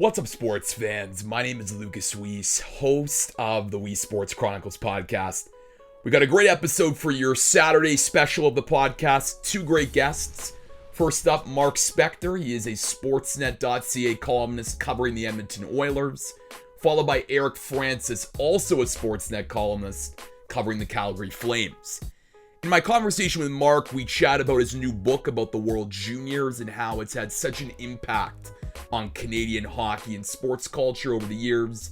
What's up, sports fans? My name is Lucas Weiss, host of the Weesesports Chronicles podcast. We got a great episode for your Saturday special of the podcast. Two great guests. First up, Mark Spector. He is a Sportsnet.ca columnist covering the Edmonton Oilers. Followed by Eric Francis, also a Sportsnet columnist covering the Calgary Flames. In my conversation with Mark, we chat about his new book about the World Juniors and how it's had such an impact on Canadian hockey and sports culture over the years.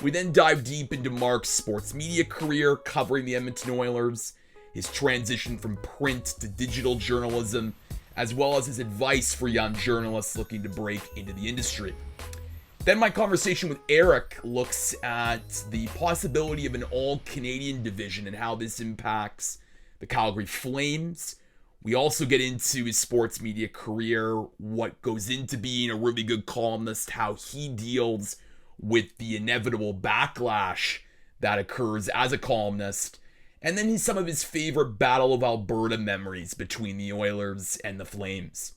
We then dive deep into Mark's sports media career covering the Edmonton Oilers, his transition from print to digital journalism, as well as his advice for young journalists looking to break into the industry. Then my conversation with Eric looks at the possibility of an all-Canadian division and how this impacts the Calgary Flames. We also get into his sports media career, what goes into being a really good columnist, how he deals with the inevitable backlash that occurs as a columnist, and then some of his favorite Battle of Alberta memories between the Oilers and the Flames.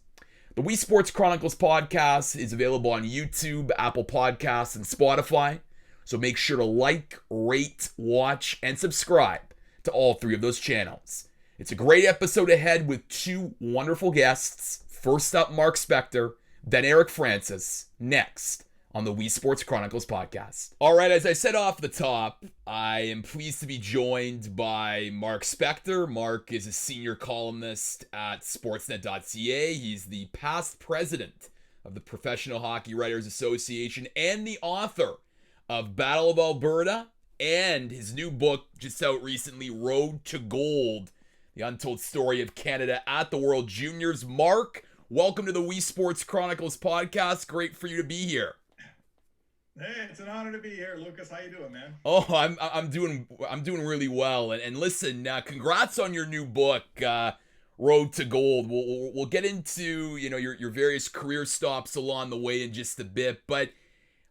The Weesports Chronicles podcast is available on YouTube, Apple Podcasts, and Spotify, so make sure to like, rate, watch, and subscribe to all three of those channels. It's a great episode ahead with two wonderful guests. First up, Mark Spector, then Eric Francis, next on the Weesports Chronicles podcast. All right, as I said off the top, I am pleased to be joined by Mark Spector. Mark is a senior columnist at Sportsnet.ca. He's the past president of the Professional Hockey Writers Association and the author of Battle of Alberta and his new book just out recently, Road to Gold, the untold story of Canada at the World Juniors. Mark, welcome to the Weesports Chronicles podcast. Great for you to be here. Hey, it's an honor to be here, Lucas. How you doing, man? Oh, I'm doing really well. And listen, congrats on your new book, Road to Gold. We'll get into your various career stops along the way in just a bit. But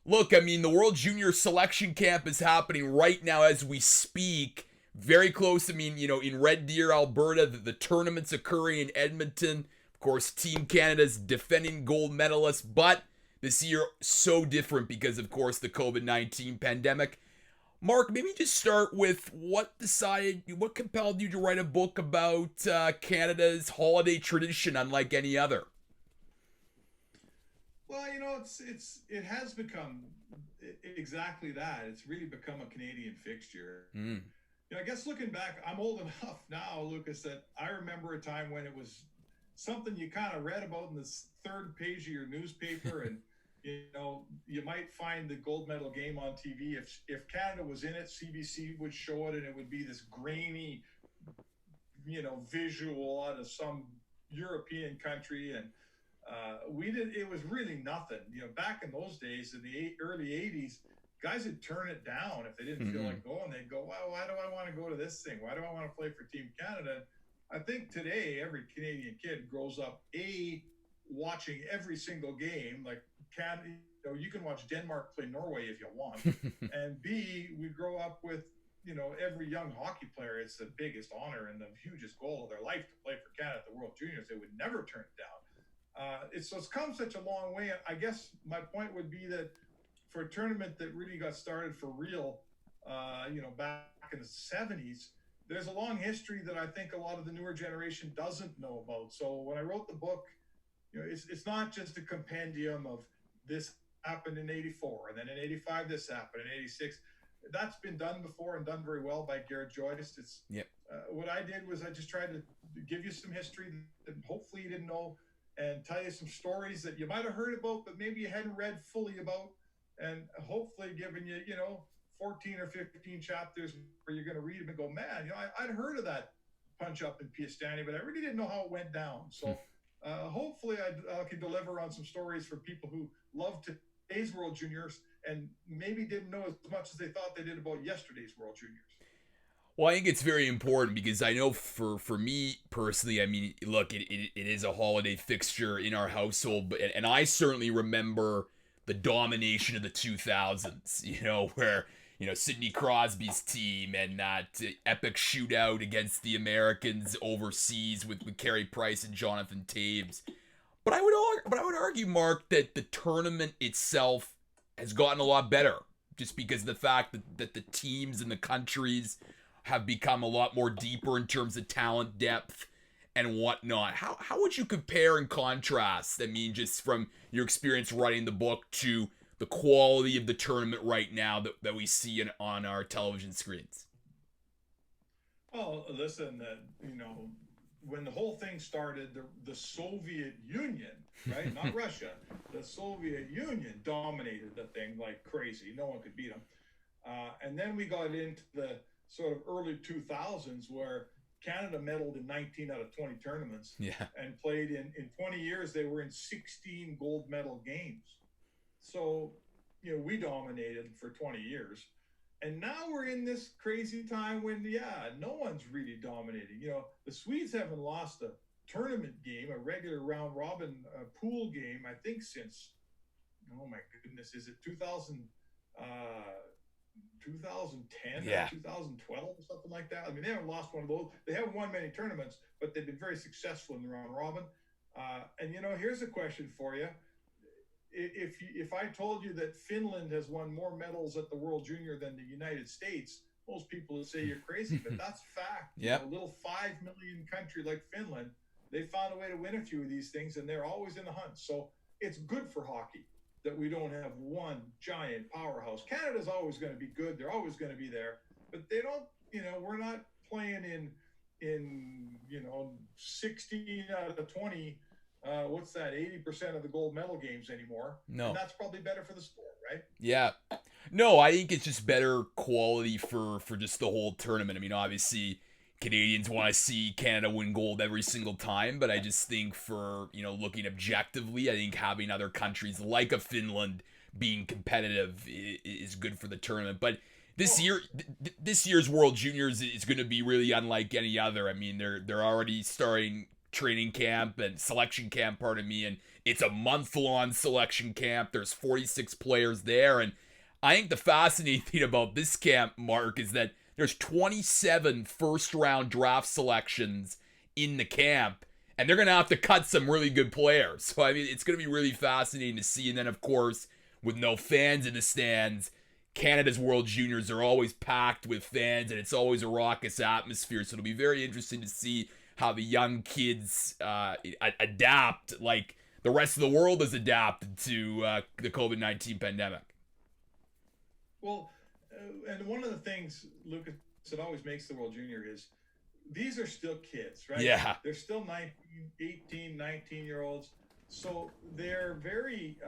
look, I mean, the World Junior selection camp is happening right now as we speak. Very close. I mean, in Red Deer, Alberta, the tournament's occurring in Edmonton. Of course, Team Canada's defending gold medalists, but this year so different because, of course, the COVID-19 pandemic. Mark, maybe just start with what compelled you to write a book about Canada's holiday tradition unlike any other? Well, it has become exactly that. It's really become a Canadian fixture. I guess looking back, I'm old enough now, Lucas, that I remember a time when it was something you kind of read about in the third page of your newspaper, and you might find the gold medal game on TV. If Canada was in it, CBC would show it, and it would be this grainy, visual out of some European country, and it was really nothing. Back in those days, in the early '80s. Guys would turn it down if they didn't feel like going. They'd go, well, why do I want to go to this thing? Why do I want to play for Team Canada? I think today every Canadian kid grows up watching every single game. Like you can watch Denmark play Norway if you want, and B, we grow up with every young hockey player. It's the biggest honor and the hugest goal of their life to play for Canada at the World Juniors. They would never turn it down. It's come such a long way. I guess my point would be that for a tournament that really got started for real, back in the 70s, there's a long history that I think a lot of the newer generation doesn't know about. So when I wrote the book, it's not just a compendium of this happened in '84, and then in '85 this happened, in '86. That's been done before and done very well by Garrett Joyce. What I did was I just tried to give you some history that hopefully you didn't know, and tell you some stories that you might have heard about, but maybe you hadn't read fully about. And hopefully giving you, 14 or 15 chapters where you're going to read them and go, man, I'd heard of that punch up in Piestany, but I really didn't know how it went down. So hopefully I can deliver on some stories for people who love today's World Juniors and maybe didn't know as much as they thought they did about yesterday's World Juniors. Well, I think it's very important because I know for me personally, I mean, look, it is a holiday fixture in our household, and I certainly remember the domination of the 2000s, where, Sidney Crosby's team and that epic shootout against the Americans overseas with Carey Price and Jonathan Toews. But I would argue, Mark, that the tournament itself has gotten a lot better just because of the fact that the teams and the countries have become a lot more deeper in terms of talent depth and whatnot. How would you compare and contrast, I mean, just from your experience writing the book to the quality of the tournament right now that we see on our television screens? Well, listen, when the whole thing started, the Soviet Union, right, not Russia, the Soviet Union dominated the thing like crazy. No one could beat them. And then we got into the sort of early 2000s where Canada medaled in 19 out of 20 tournaments, Yeah. and played in 20 years. They were in 16 gold medal games. So, we dominated for 20 years. And now we're in this crazy time when, no one's really dominating. The Swedes haven't lost a tournament game, a regular round robin pool game, I think since, oh my goodness, is it 2010 Yeah. or 2012 or something like that? I mean, they haven't lost one of those. They haven't won many tournaments, but they've been very successful in the round robin. And here's a question for you. If I told you that Finland has won more medals at the World Junior than the United States, most people would say you're crazy, but that's fact. Yep. A little 5 million country like Finland, they found a way to win a few of these things, and they're always in the hunt. So it's good for hockey that we don't have one giant powerhouse. Canada's always going to be good. They're always going to be there, but they don't, we're not playing in 16 out of 20, what's that, 80% of the gold medal games anymore. No. And that's probably better for the sport, right? Yeah. No, I think it's just better quality for just the whole tournament. I mean, obviously, Canadians want to see Canada win gold every single time, but I just think for, looking objectively, I think having other countries like a Finland being competitive is good for the tournament. But this year's World Juniors is going to be really unlike any other. I mean, they're already starting training camp and selection camp, pardon me, and it's a month-long selection camp. There's 46 players there, and I think the fascinating thing about this camp, Mark, is that there's 27 first-round draft selections in the camp, and they're going to have to cut some really good players. So, I mean, it's going to be really fascinating to see. And then, of course, with no fans in the stands, Canada's World Juniors are always packed with fans, and it's always a raucous atmosphere. So it'll be very interesting to see how the young kids adapt like the rest of the world has adapted to the COVID-19 pandemic. Well, and one of the things, Lucas, that always makes the World Junior is these are still kids, right? Yeah. They're still 18, 19-year-olds. So they're very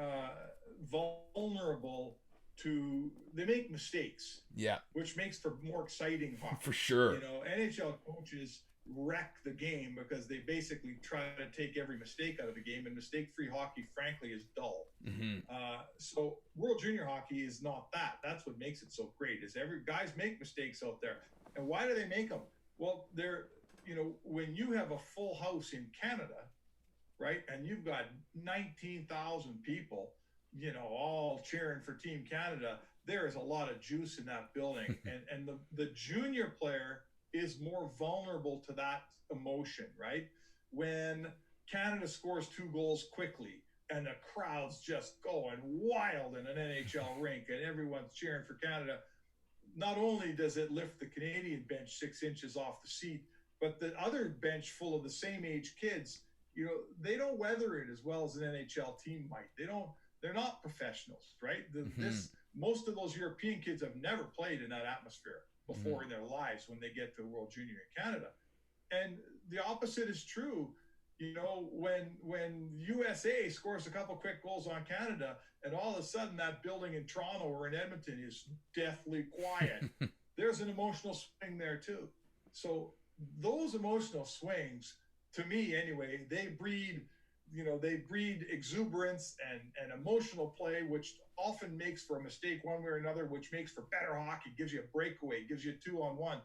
vulnerable to, they make mistakes. Yeah. Which makes for more exciting hockey. For sure. NHL coaches wreck the game because they basically try to take every mistake out of the game, and mistake-free hockey, frankly, is dull. Mm-hmm. So World Junior hockey is not that. That's what makes it so great. Is guys make mistakes out there, and why do they make them? Well, they're when you have a full house in Canada, right, and you've got 19,000 people, all cheering for Team Canada, there is a lot of juice in that building, and the junior player is more vulnerable to that emotion, right? When Canada scores 2 goals quickly and the crowd's just going wild in an NHL rink and everyone's cheering for Canada, not only does it lift the Canadian bench 6 inches off the seat, but the other bench full of the same age kids, they don't weather it as well as an NHL team might. They're not professionals, right? Most of those European kids have never played in that atmosphere before in their lives when they get to World Junior in Canada. And the opposite is true. When USA scores a couple quick goals on Canada, and all of a sudden that building in Toronto or in Edmonton is deathly quiet, there's an emotional swing there too. So those emotional swings, to me anyway, they breed exuberance and emotional play, which often makes for a mistake one way or another, which makes for better hockey, gives you a breakaway, gives you a 2-on-1.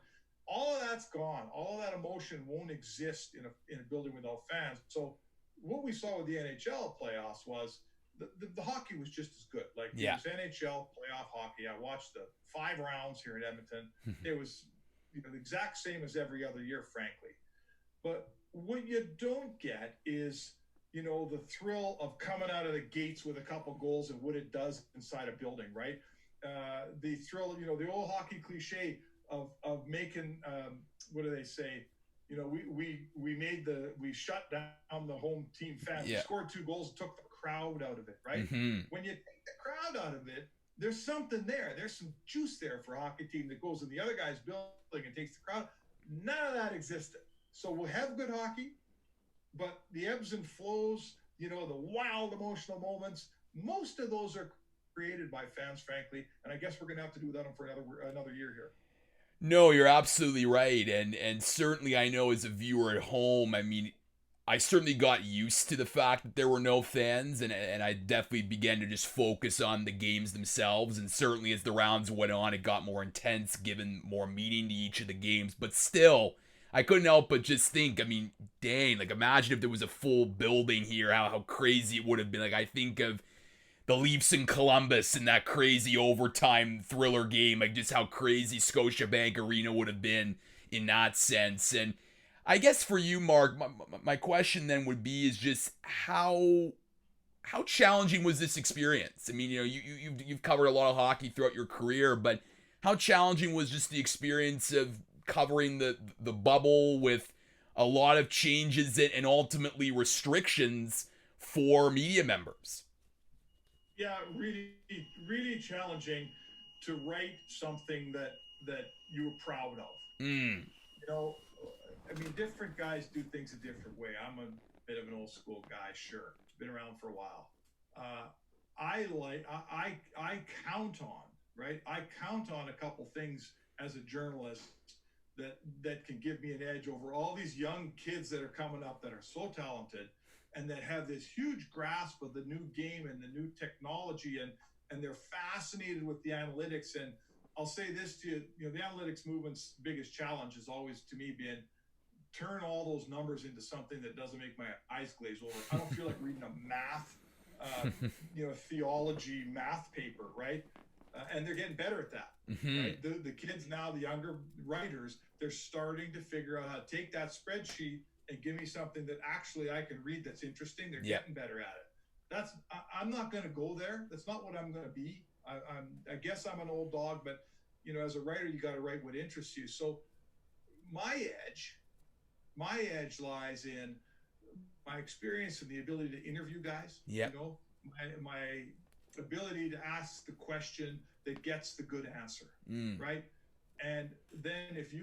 All of that's gone. All of that emotion won't exist in a building without fans. So what we saw with the NHL playoffs was the hockey was just as good. Like, it was NHL playoff hockey. I watched the 5 rounds here in Edmonton. It was the exact same as every other year, frankly. But what you don't get is the thrill of coming out of the gates with a couple goals and what it does inside a building, right? The thrill, the old hockey cliche of making, what do they say? We shut down the home team fans. We scored 2 goals, took the crowd out of it, right? When you take the crowd out of it, there's something there. There's some juice there for a hockey team that goes in the other guy's building and takes the crowd. None of that existed. So we'll have good hockey, but the ebbs and flows, the wild emotional moments, most of those are created by fans, frankly. And I guess we're going to have to do that for another year here. No, you're absolutely right. And certainly I know as a viewer at home, I mean, I certainly got used to the fact that there were no fans, and I definitely began to just focus on the games themselves. And certainly as the rounds went on, it got more intense, given more meaning to each of the games. But still, I couldn't help but just think, I mean, dang, like imagine if there was a full building here, how crazy it would have been. Like I think of the Leafs in Columbus in that crazy overtime thriller game, like just how crazy Scotiabank Arena would have been in that sense. And I guess for you, Mark, my question then would be is just how challenging was this experience? I mean, you've covered a lot of hockey throughout your career, but how challenging was just the experience of covering the bubble with a lot of changes and ultimately restrictions for media members? Yeah, really, really challenging to write something that you were proud of. Mm. I mean, different guys do things a different way. I'm a bit of an old school guy, sure. Been around for a while. I count on, right? I count on a couple things as a journalist that can give me an edge over all these young kids that are coming up that are so talented and that have this huge grasp of the new game and the new technology, and they're fascinated with the analytics. And I'll say this to you, the analytics movement's biggest challenge has always to me been turn all those numbers into something that doesn't make my eyes glaze over. I don't feel like reading a math, theology math paper, right? And they're getting better at that. Right? The kids now, the younger writers, they're starting to figure out how to take that spreadsheet and give me something that actually I can read that's interesting. They're getting better at it. I'm not going to go there. That's not what I'm going to be. I guess I'm an old dog, but as a writer, you got to write what interests you. So my edge lies in my experience and the ability to interview guys. My ability to ask the question that gets the good answer, right? And then if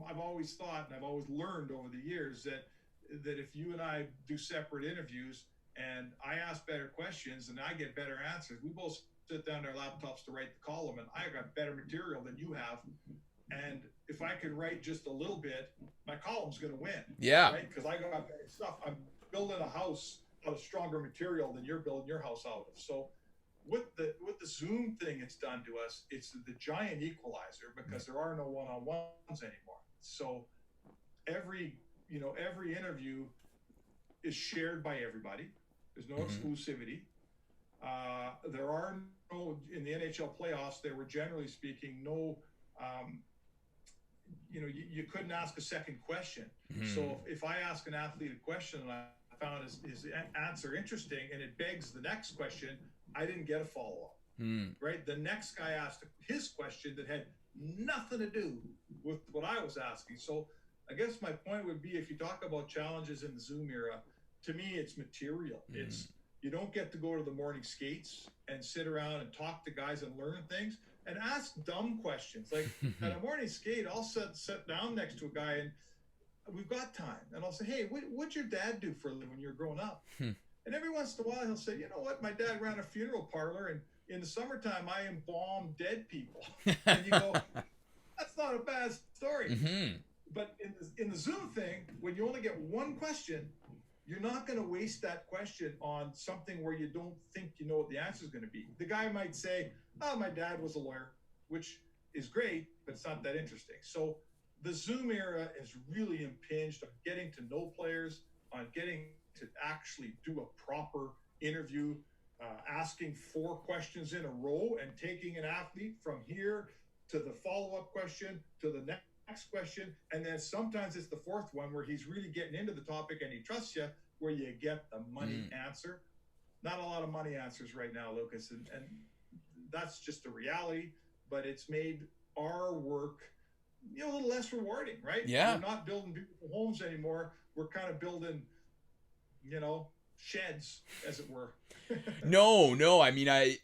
I've always thought, and I've always learned over the years that if you and I do separate interviews and I ask better questions and I get better answers, we both sit down our laptops to write the column, and I got better material than you have. And if I can write just a little bit, my column's going to win. Yeah. Right? Because I got better stuff. I'm building a house out of stronger material than you're building your house out of. So with the Zoom thing it's done to us, it's the giant equalizer because there are no one-on-ones anymore. So every interview is shared by everybody. There's no exclusivity. There are no, in the NHL playoffs, there were generally speaking no, you couldn't ask a second question. So if I ask an athlete a question and I found his answer interesting and it begs the next question, I didn't get a follow-up, right? The next guy asked his question that had nothing to do with what I was asking. So I guess my point would be, if you talk about challenges in the Zoom era, to me, it's material. It's, you don't get to go to the morning skates and sit around and talk to guys and learn things and ask dumb questions. Like at a morning skate, I'll sit down next to a guy and we've got time. And I'll say, hey, what'd your dad do for a living when you were growing up? And every once in a while, he'll say, you know what? My dad ran a funeral parlor, and in the summertime, I embalmed dead people. And you go, that's not a bad story. But in the Zoom thing, when you only get one question, you're not going to waste that question on something where you don't think you know what the answer is going to be. The guy might say, oh, my dad was a lawyer, which is great, but it's not that interesting. So the Zoom era is really impinged on getting to know players, on getting to actually do a proper interview, asking 4 questions in a row and taking an athlete from here to the follow-up question to the next question. And then sometimes it's the 4th one where he's really getting into the topic and he trusts you. where you get the money answer. Not a lot of money answers right now, Lucas, and that's just the reality. But it's made our work, a little less rewarding, right? Yeah. We're not building beautiful homes anymore. We're kind of building, sheds, as it were. No. I mean, I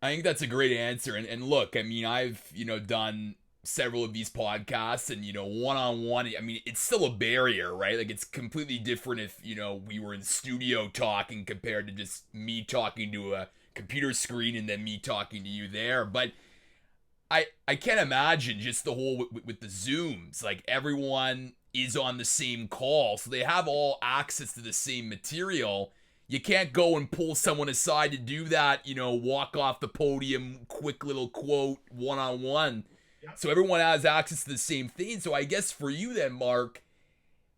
think that's a great answer. And look, I mean, I've, done several of these podcasts and, one-on-one, I mean, it's still a barrier, right? Like, it's completely different if, we were in studio talking compared to just me talking to a computer screen and then me talking to you there. But I can't imagine just the whole with the Zooms, like everyone is on the same call, so they have all access to the same material. You can't go and pull someone aside to do that, walk off the podium, quick little quote, one-on-one. Yep. So everyone has access to the same thing. So I guess for you then, Mark,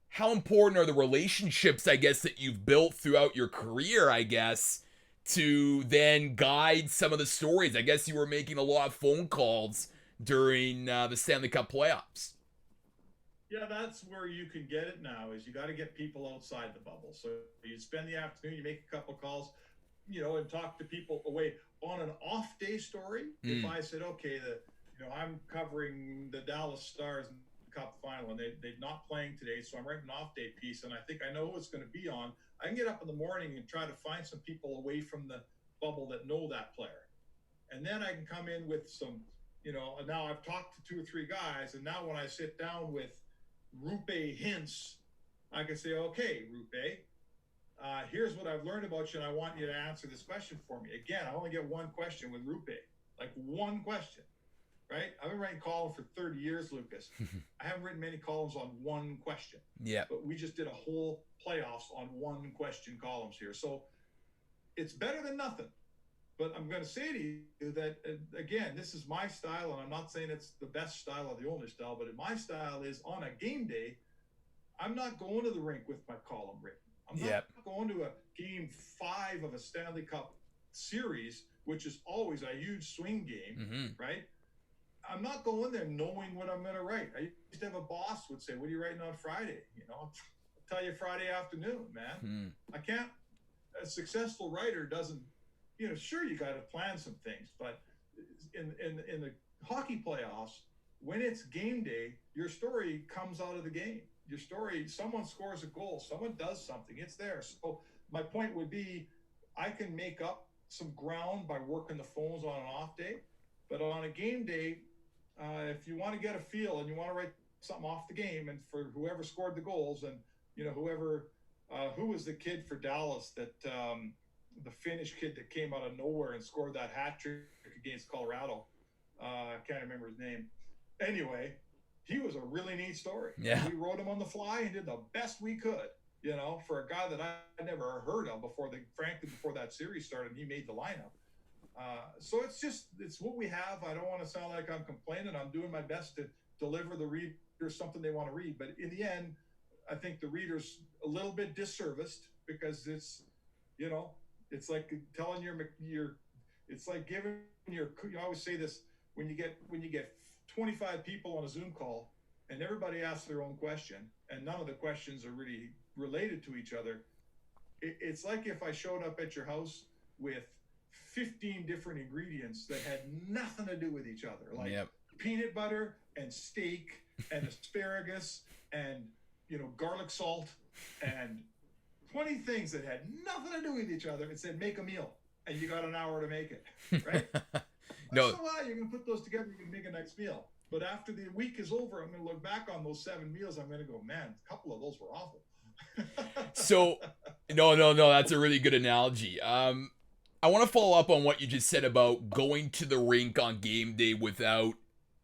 how important are the relationships, I guess, that you've built throughout your career, I guess, to then guide some of the stories? I guess you were making a lot of phone calls during the Stanley Cup playoffs. Yeah, that's where you can get it now, is you got to get people outside the bubble. So you spend the afternoon, you make a couple calls, and talk to people away. On an off day story, if I said, okay, I'm covering the Dallas Stars in the Cup final and they're not playing today, so I'm writing an off day piece and I think I know what's going to be on, I can get up in the morning and try to find some people away from the bubble that know that player. And then I can come in with some, now I've talked to 2 or 3 guys, and now when I sit down with Rupe Hintz, I can say, okay, Rupe, here's what I've learned about you, and I want you to answer this question for me. Again, I only get one question with Rupe, like one question, right? I've been writing columns for 30 years, Lucas. I haven't written many columns on one question. Yeah. But we just did a whole playoffs on one question columns here. So it's better than nothing. But I'm going to say to you that, again, this is my style, and I'm not saying it's the best style or the only style, but my style is on a game day, I'm not going to the rink with my column written. I'm not going to a game 5 of a Stanley Cup series, which is always a huge swing game, right? I'm not going there knowing what I'm going to write. I used to have a boss would say, what are you writing on Friday? I'll tell you Friday afternoon, man. I can't, a successful writer doesn't, sure, you got to plan some things, but in the hockey playoffs, when it's game day, your story comes out of the game. Your story, someone scores a goal, someone does something, it's there. So my point would be, I can make up some ground by working the phones on an off day, but on a game day, if you want to get a feel and you want to write something off the game, and for whoever scored the goals, and who was the kid for Dallas that the Finnish kid that came out of nowhere and scored that hat trick against Colorado. I can't remember his name. Anyway, he was a really neat story. Yeah. We wrote him on the fly and did the best we could, for a guy that I never heard of before that series started, and he made the lineup. So it's what we have. I don't want to sound like I'm complaining. I'm doing my best to deliver the reader something they want to read. But in the end, I think the reader's a little bit disserviced, because it's, it's like telling it's like giving you always say this, when you get 25 people on a Zoom call and everybody asks their own question and none of the questions are really related to each other. It's like if I showed up at your house with 15 different ingredients that had nothing to do with each other, like peanut butter and steak and asparagus and garlic salt and 20 things that had nothing to do with each other, and said make a meal, and you got an hour to make it, right? No. So you're gonna put those together, you can make a nice meal. But after the week is over, I'm gonna look back on those 7 meals, I'm gonna go, man, a couple of those were awful. So no, that's a really good analogy. I want to follow up on what you just said about going to the rink on game day without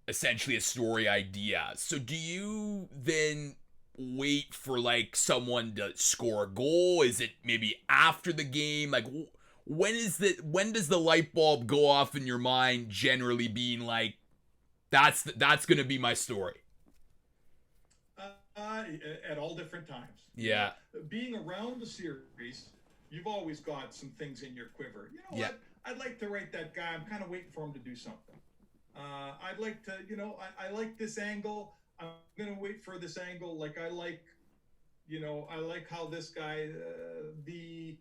essentially a story idea. So do you then wait for like someone to score a goal? Is it maybe after the game? Like when does the light bulb go off in your mind, generally being like, that's going to be my story? At all different times. Yeah. Being around the series, you've always got some things in your quiver. What? I'd like to write that guy. I'm kind of waiting for him to do something. I'd like to, I like this angle. I'm going to wait for this angle. Like I like, I like how this guy, the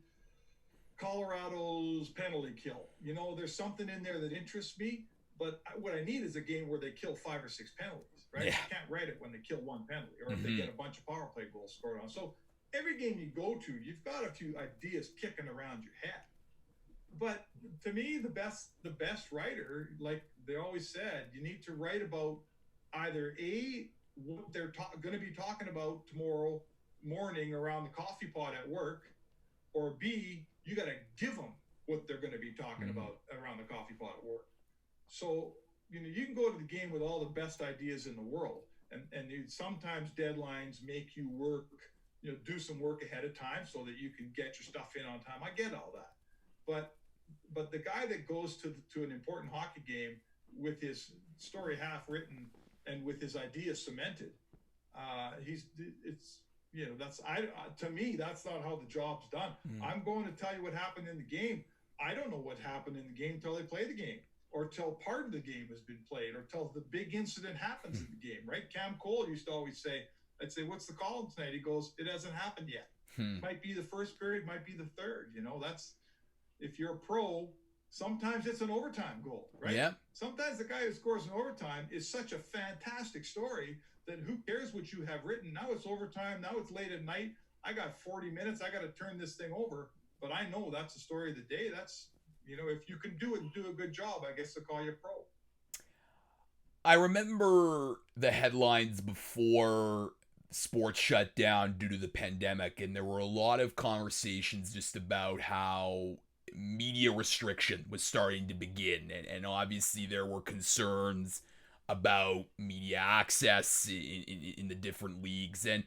Colorado's penalty kill. There's something in there that interests me. But what I need is a game where they kill 5 or 6 penalties, right? Yeah. You can't write it when they kill one penalty, or if they get a bunch of power play goals scored on. So every game you go to, you've got a few ideas kicking around your head. But to me, the best writer, like they always said, you need to write about either what they're going to be talking about tomorrow morning around the coffee pot at work, or B, you got to give them what they're going to be talking about around the coffee pot at work. So, you can go to the game with all the best ideas in the world, and sometimes deadlines make you work, do some work ahead of time so that you can get your stuff in on time. I get all that. But the guy that goes to an important hockey game with his story half written and with his ideas cemented, to me, that's not how the job's done. I'm going to tell you what happened in the game. I don't know what happened in the game until they play the game, or till part of the game has been played, or till the big incident happens in the game, right? Cam Cole used to always say, I'd say, what's the call tonight? He goes, it hasn't happened yet. Might be the first period, might be the third. That's, if you're a pro, sometimes it's an overtime goal, right? Yeah. Sometimes the guy who scores in overtime is such a fantastic story that who cares what you have written? Now it's overtime. Now it's late at night. I got 40 minutes. I got to turn this thing over. But I know that's the story of the day. That's, if you can do it and do a good job, I guess they'll call you a pro. I remember the headlines before sports shut down due to the pandemic, and there were a lot of conversations just about how media restriction was starting to begin, and obviously there were concerns about media access in the different leagues. And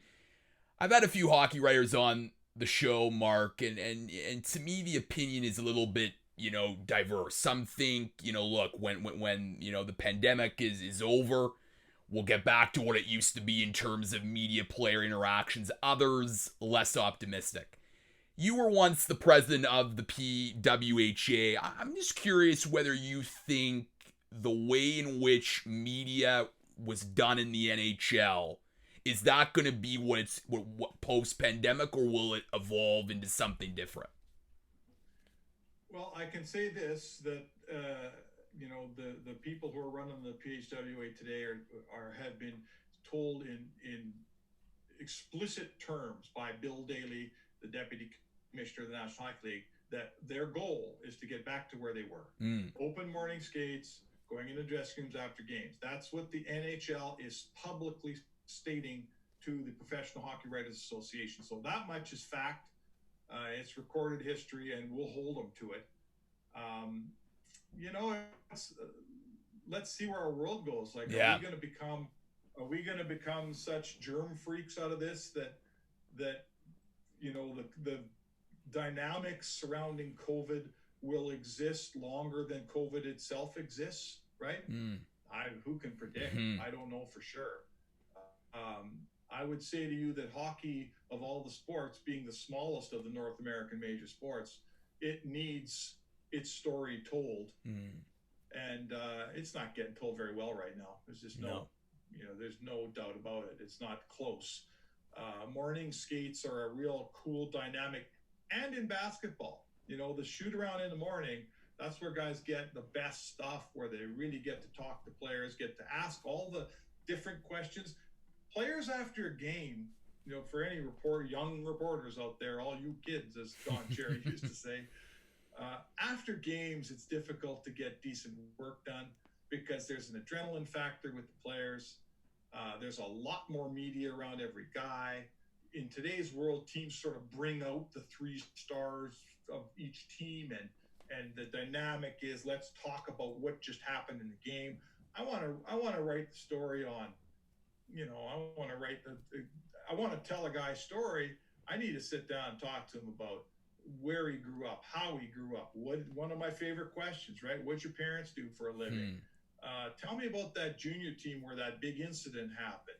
I've had a few hockey writers on the show, Mark, and to me the opinion is a little bit diverse. Some think, look, when the pandemic is over, we'll get back to what it used to be in terms of media player interactions. Others less optimistic. You were once the president of the PWHA. I'm just curious whether you think the way in which media was done in the NHL, is that going to be what post-pandemic, or will it evolve into something different? Well, I can say this, that the people who are running the PHWA today have been told in explicit terms by Bill Daly, the deputy commissioner of the National Hockey League, that their goal is to get back to where they were. Open morning skates, going into dressing rooms after games. That's what the NHL is publicly stating to the Professional Hockey Writers Association. So that much is fact. It's recorded history, and we'll hold them to it. Let's see where our world goes. Like, are we going to become such germ freaks out of this that the dynamics surrounding COVID will exist longer than COVID itself exists, right? Who can predict? I don't know for sure. I would say to you that hockey, of all the sports, being the smallest of the North American major sports, it needs its story told. And it's not getting told very well right now. There's just there's no doubt about it. It's not close. Morning skates are a real cool dynamic. And in basketball, the shoot around in the morning, that's where guys get the best stuff, where they really get to talk to players, get to ask all the different questions. Players after a game, for any young reporters out there, all you kids, as Don Cherry used to say, after games, it's difficult to get decent work done because there's an adrenaline factor with the players. There's a lot more media around every guy. In today's world, teams sort of bring out the 3 stars of each team, and the dynamic is, let's talk about what just happened in the game. I want to write the story on, I want to tell a guy's story. I need to sit down and talk to him about where he grew up, how he grew up. One of my favorite questions, right? What'd your parents do for a living? Tell me about that junior team where that big incident happened.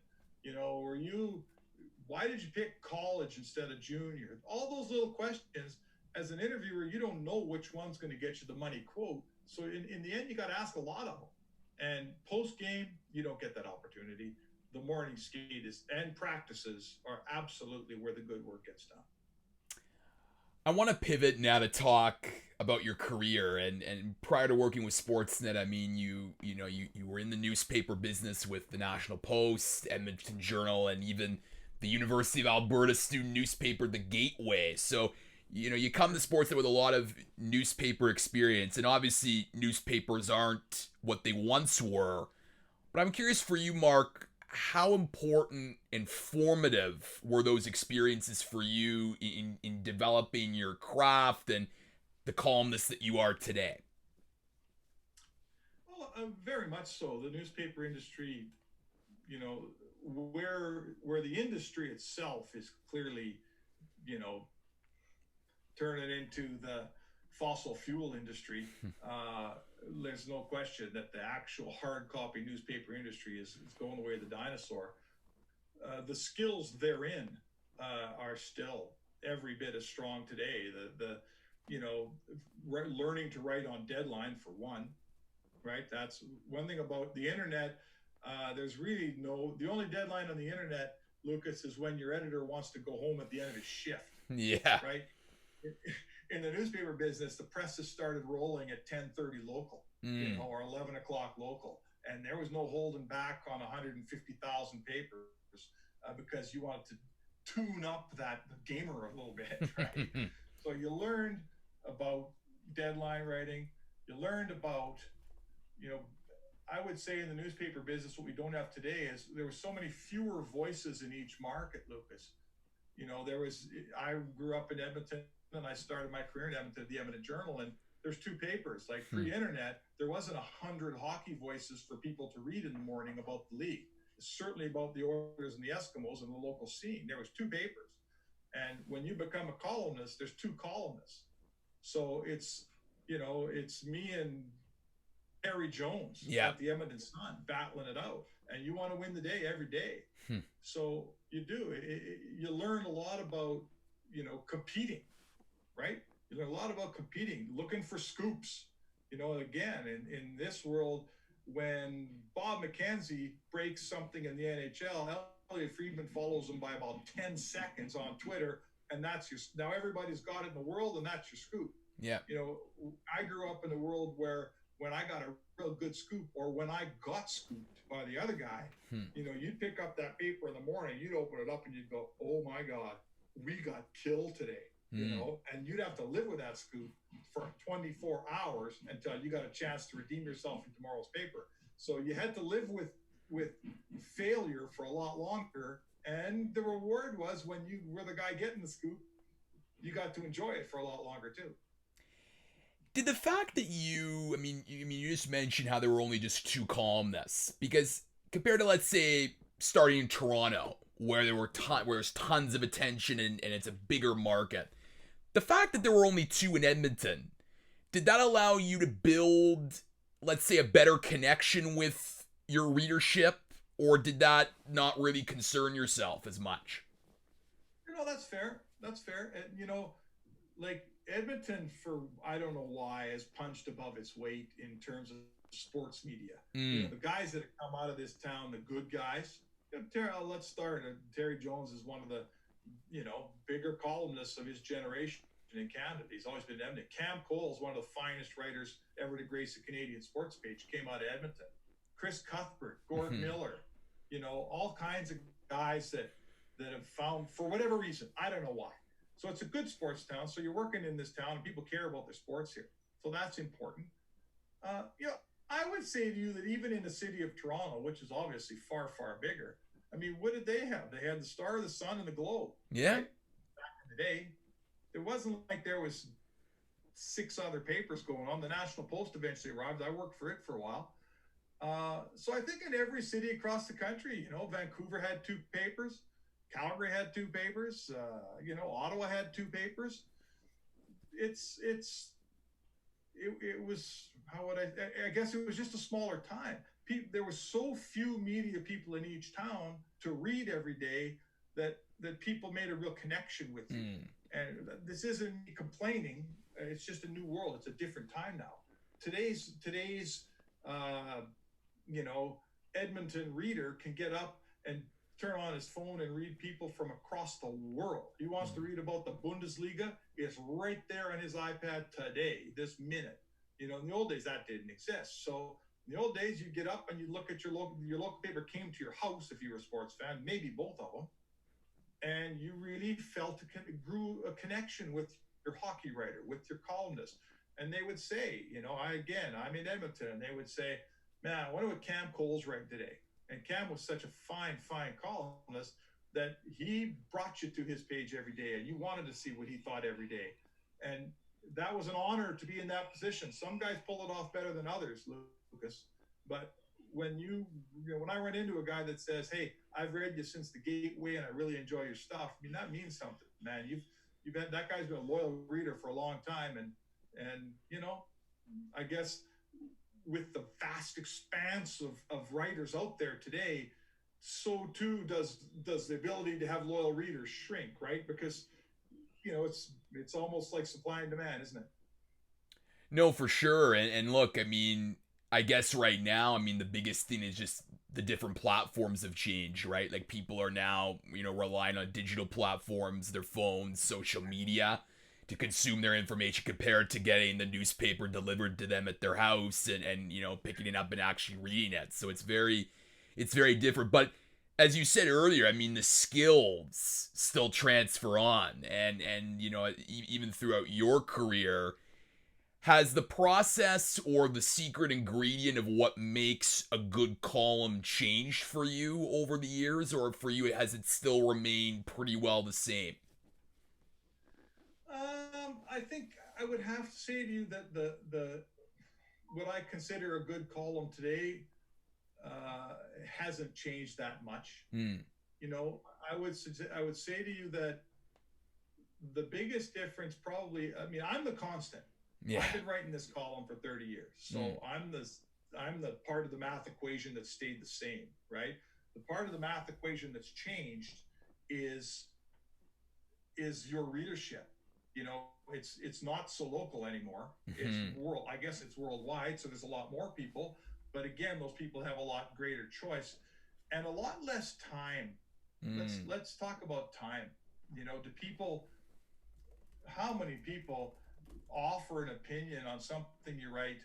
Why did you pick college instead of junior? All those little questions. As an interviewer, you don't know which one's going to get you the money quote. So in the end, you got to ask a lot of them. And post game, you don't get that opportunity. the morning skate and practices are absolutely where the good work gets done. I want to pivot now to talk about your career, and prior to working with Sportsnet, I mean, you were in the newspaper business with the National Post, Edmonton Journal, and even the University of Alberta student newspaper, The Gateway. So, you come to Sportsnet with a lot of newspaper experience, and obviously newspapers aren't what they once were. But I'm curious for you, Mark, how important and formative were those experiences for you in developing your craft and the columnist that you are today? Well, very much so. The newspaper industry, where the industry itself is clearly, you know, turning into the fossil fuel industry. There's no question that the actual hard copy newspaper industry is going the way of the dinosaur. The skills therein are still every bit as strong today. Learning to write on deadline, for one, right? That's one thing about the internet. There's really the only deadline on the internet, Lucas, is when your editor wants to go home at the end of his shift. Yeah. Right. In the newspaper business, the presses started rolling at 10:30 local, or 11 o'clock local, and there was no holding back on 150,000 papers because you wanted to tune up that gamer a little bit, right? So you learned about deadline writing. You learned about, I would say in the newspaper business, what we don't have today is there were so many fewer voices in each market, Lucas. I grew up in Edmonton and I started my career in Edmonton at the Edmonton Journal, and there's two papers. Like pre-internet, there wasn't 100 hockey voices for people to read in the morning about the league. Certainly about the Oilers and the Eskimos and the local scene. There was two papers. And when you become a columnist, there's two columnists. So it's me and Harry Jones at the Edmonton Sun battling it out. And you want to win the day every day. So you do. You learn a lot about, competing, right? You learn a lot about competing, looking for scoops. Again, in this world, when Bob McKenzie breaks something in the NHL, Elliot Friedman follows him by about 10 seconds on Twitter, and now everybody's got it in the world, and that's your scoop. Yeah. I grew up in a world where when I got a real good scoop, or when I got scooped by the other guy, you'd pick up that paper in the morning, you'd open it up, and you'd go, "Oh my God, we got killed today." And you'd have to live with that scoop for 24 hours until you got a chance to redeem yourself in tomorrow's paper. So you had to live with failure for a lot longer. And the reward was when you were the guy getting the scoop, you got to enjoy it for a lot longer too. Did the fact that you just mentioned how there were only just two columnists, because compared to, let's say, starting in Toronto, where there's tons of attention and it's a bigger market, the fact that there were only two in Edmonton, did that allow you to build, let's say, a better connection with your readership, or did that not really concern yourself as much? That's fair. That's fair. And, like Edmonton, for I don't know why, has punched above its weight in terms of sports media. The guys that have come out of this town, the good guys. Let's start. Terry Jones is one of the, bigger columnists of his generation in Canada. He's always been in Edmonton. Cam Cole is one of the finest writers ever to grace the Canadian sports page. Came out of Edmonton. Chris Cuthbert, Gord Miller, all kinds of guys that have found, for whatever reason, I don't know why. So it's a good sports town. So you're working in this town and people care about their sports here. So that's important. I would say to you that even in the city of Toronto, which is obviously far, far bigger, I mean, what did they have? They had the Star, the Sun, and the Globe. Yeah. Right? Back in the day, it wasn't like there was 6 other papers going on. The National Post eventually arrived. I worked for it for a while. So I think in every city across the country, Vancouver had 2 papers. Calgary had 2 papers. Ottawa had 2 papers. It was, how would I guess it was just a smaller time. There were so few media people in each town to read every day that people made a real connection with you. And this isn't me complaining. It's just a new world. It's a different time now. Today's Edmonton reader can get up and turn on his phone and read people from across the world. He wants to read about the Bundesliga. It's right there on his iPad today, this minute. In the old days, that didn't exist. So in the old days, you get up and you look at your local paper came to your house if you were a sports fan, maybe both of them, and you really grew a connection with your hockey writer, with your columnist. And they would say, I'm in Edmonton, and they would say, man, I wonder what Cam Cole's writing today. And Cam was such a fine columnist that he brought you to his page every day, and you wanted to see what he thought every day. And that was an honor to be in that position. Some guys pull it off better than others, Lucas. But when I run into a guy that says, hey, I've read you since the gateway and I really enjoy your stuff, I mean, that means something, man. You've had, that guy's been a loyal reader for a long time. And I guess with the vast expanse of writers out there today, so too does the ability to have loyal readers shrink, right? Because it's almost like supply and demand, isn't it? No, for sure. And look, I mean, I guess right now, I mean, the biggest thing is just the different platforms have changed, right? Like people are now, relying on digital platforms, their phones, social media to consume their information compared to getting the newspaper delivered to them at their house and picking it up and actually reading it. So it's very different. But as you said earlier, I mean, the skills still transfer on, and even throughout your career, has the process or the secret ingredient of what makes a good column changed for you over the years, or for you has it still remained pretty well the same? I think I would have to say to you that the what I consider a good column today hasn't changed that much. I would say to you that the biggest difference probably, I mean, I'm the constant. Yeah. I've been writing this column for 30 years. So I'm the part of the math equation that stayed the same, right? The part of the math equation that's changed is your readership. It's not so local anymore. It's I guess it's worldwide, so there's a lot more people. But again, those people have a lot greater choice and a lot less time. Let's talk about time. How many people offer an opinion on something you write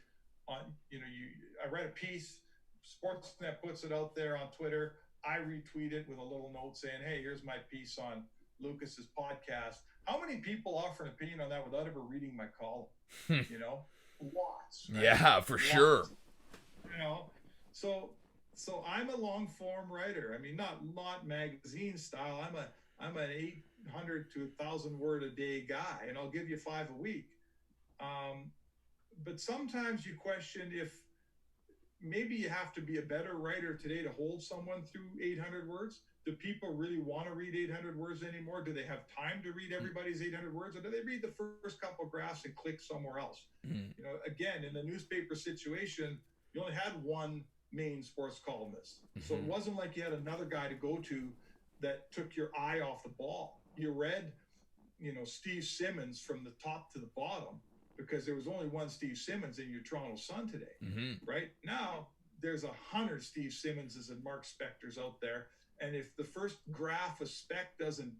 on, I read a piece, Sportsnet puts it out there on Twitter. I retweet it with a little note saying, hey, here's my piece on Lucas's podcast. How many people offer an opinion on that without ever reading my column? Lots. Right? Yeah, for sure. So I'm a long form writer. I mean, not magazine style. I'm an 800 to 1,000 word a day guy, and I'll give you 5 a week. But sometimes you question if maybe you have to be a better writer today to hold someone through 800 words. Do people really want to read 800 words anymore? Do they have time to read everybody's 800 words, or do they read the first couple of graphs and click somewhere else? Again, in the newspaper situation, you only had one main sports columnist. So it wasn't like you had another guy to go to that took your eye off the ball. You read, Steve Simmons from the top to the bottom because there was only one Steve Simmons in your Toronto Sun today. Right now, there's 100 Steve Simmonses and Mark Spectors out there. And if the first graph of Spec doesn't,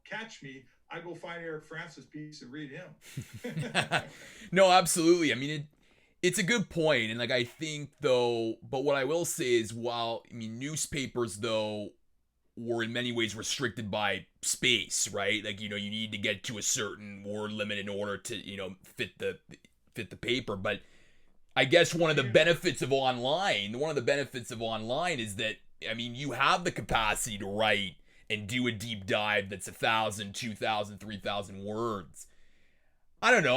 catch me, I go find Eric Francis' piece and read him. No, absolutely. I mean, it's a good point. And I think though, but what I will say is newspapers though were in many ways restricted by space, right? You need to get to a certain word limit in order to, fit the paper. But I guess one of the benefits of online is that, you have the capacity to write and do a deep dive that's 1,000, 2,000, 3,000 words. I don't know.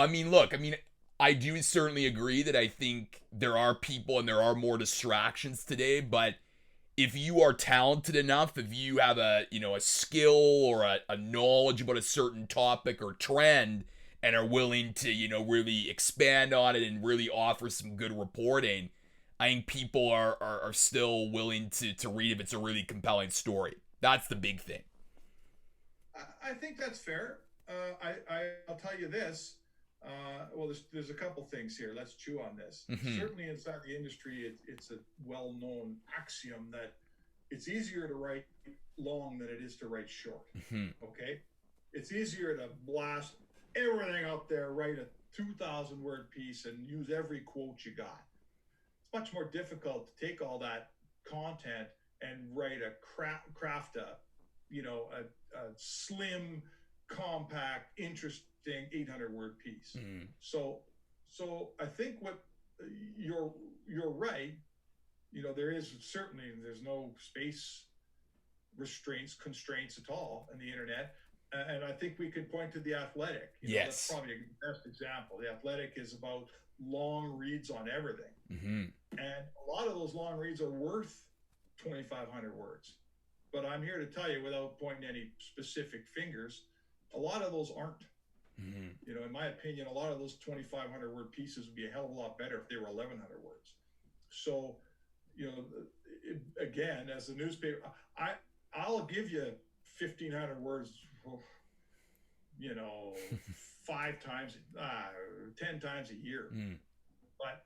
I do certainly agree that I think there are people and there are more distractions today, but if you are talented enough, if you have a skill or a knowledge about a certain topic or trend and are willing to, really expand on it and really offer some good reporting, I think people are still willing to read if it's a really compelling story. That's the big thing. I think that's fair. I'll tell you this. Well, there's a couple things here. Let's chew on this. Certainly inside the industry, it's a well-known axiom that it's easier to write long than it is to write short. Mm-hmm. Okay, it's easier to blast everything out there, write a 2,000 word piece, and use every quote you got. It's much more difficult to take all that content and write craft a slim, compact, interesting 800 word piece. Mm-hmm. So I think what you're right. There's no space constraints at all in the internet. And I think we could point to The Athletic. Yes. That's probably a best example. The Athletic is about long reads on everything. Mm-hmm. And a lot of those long reads are worth 2,500 words. But I'm here to tell you, without pointing any specific fingers, a lot of those aren't. Mm-hmm. In my opinion, a lot of those 2,500 word pieces would be a hell of a lot better if they were 1,100 words. So, again, as a newspaper, I'll give you 1,500 words, 5 times, 10 times a year. Mm. But,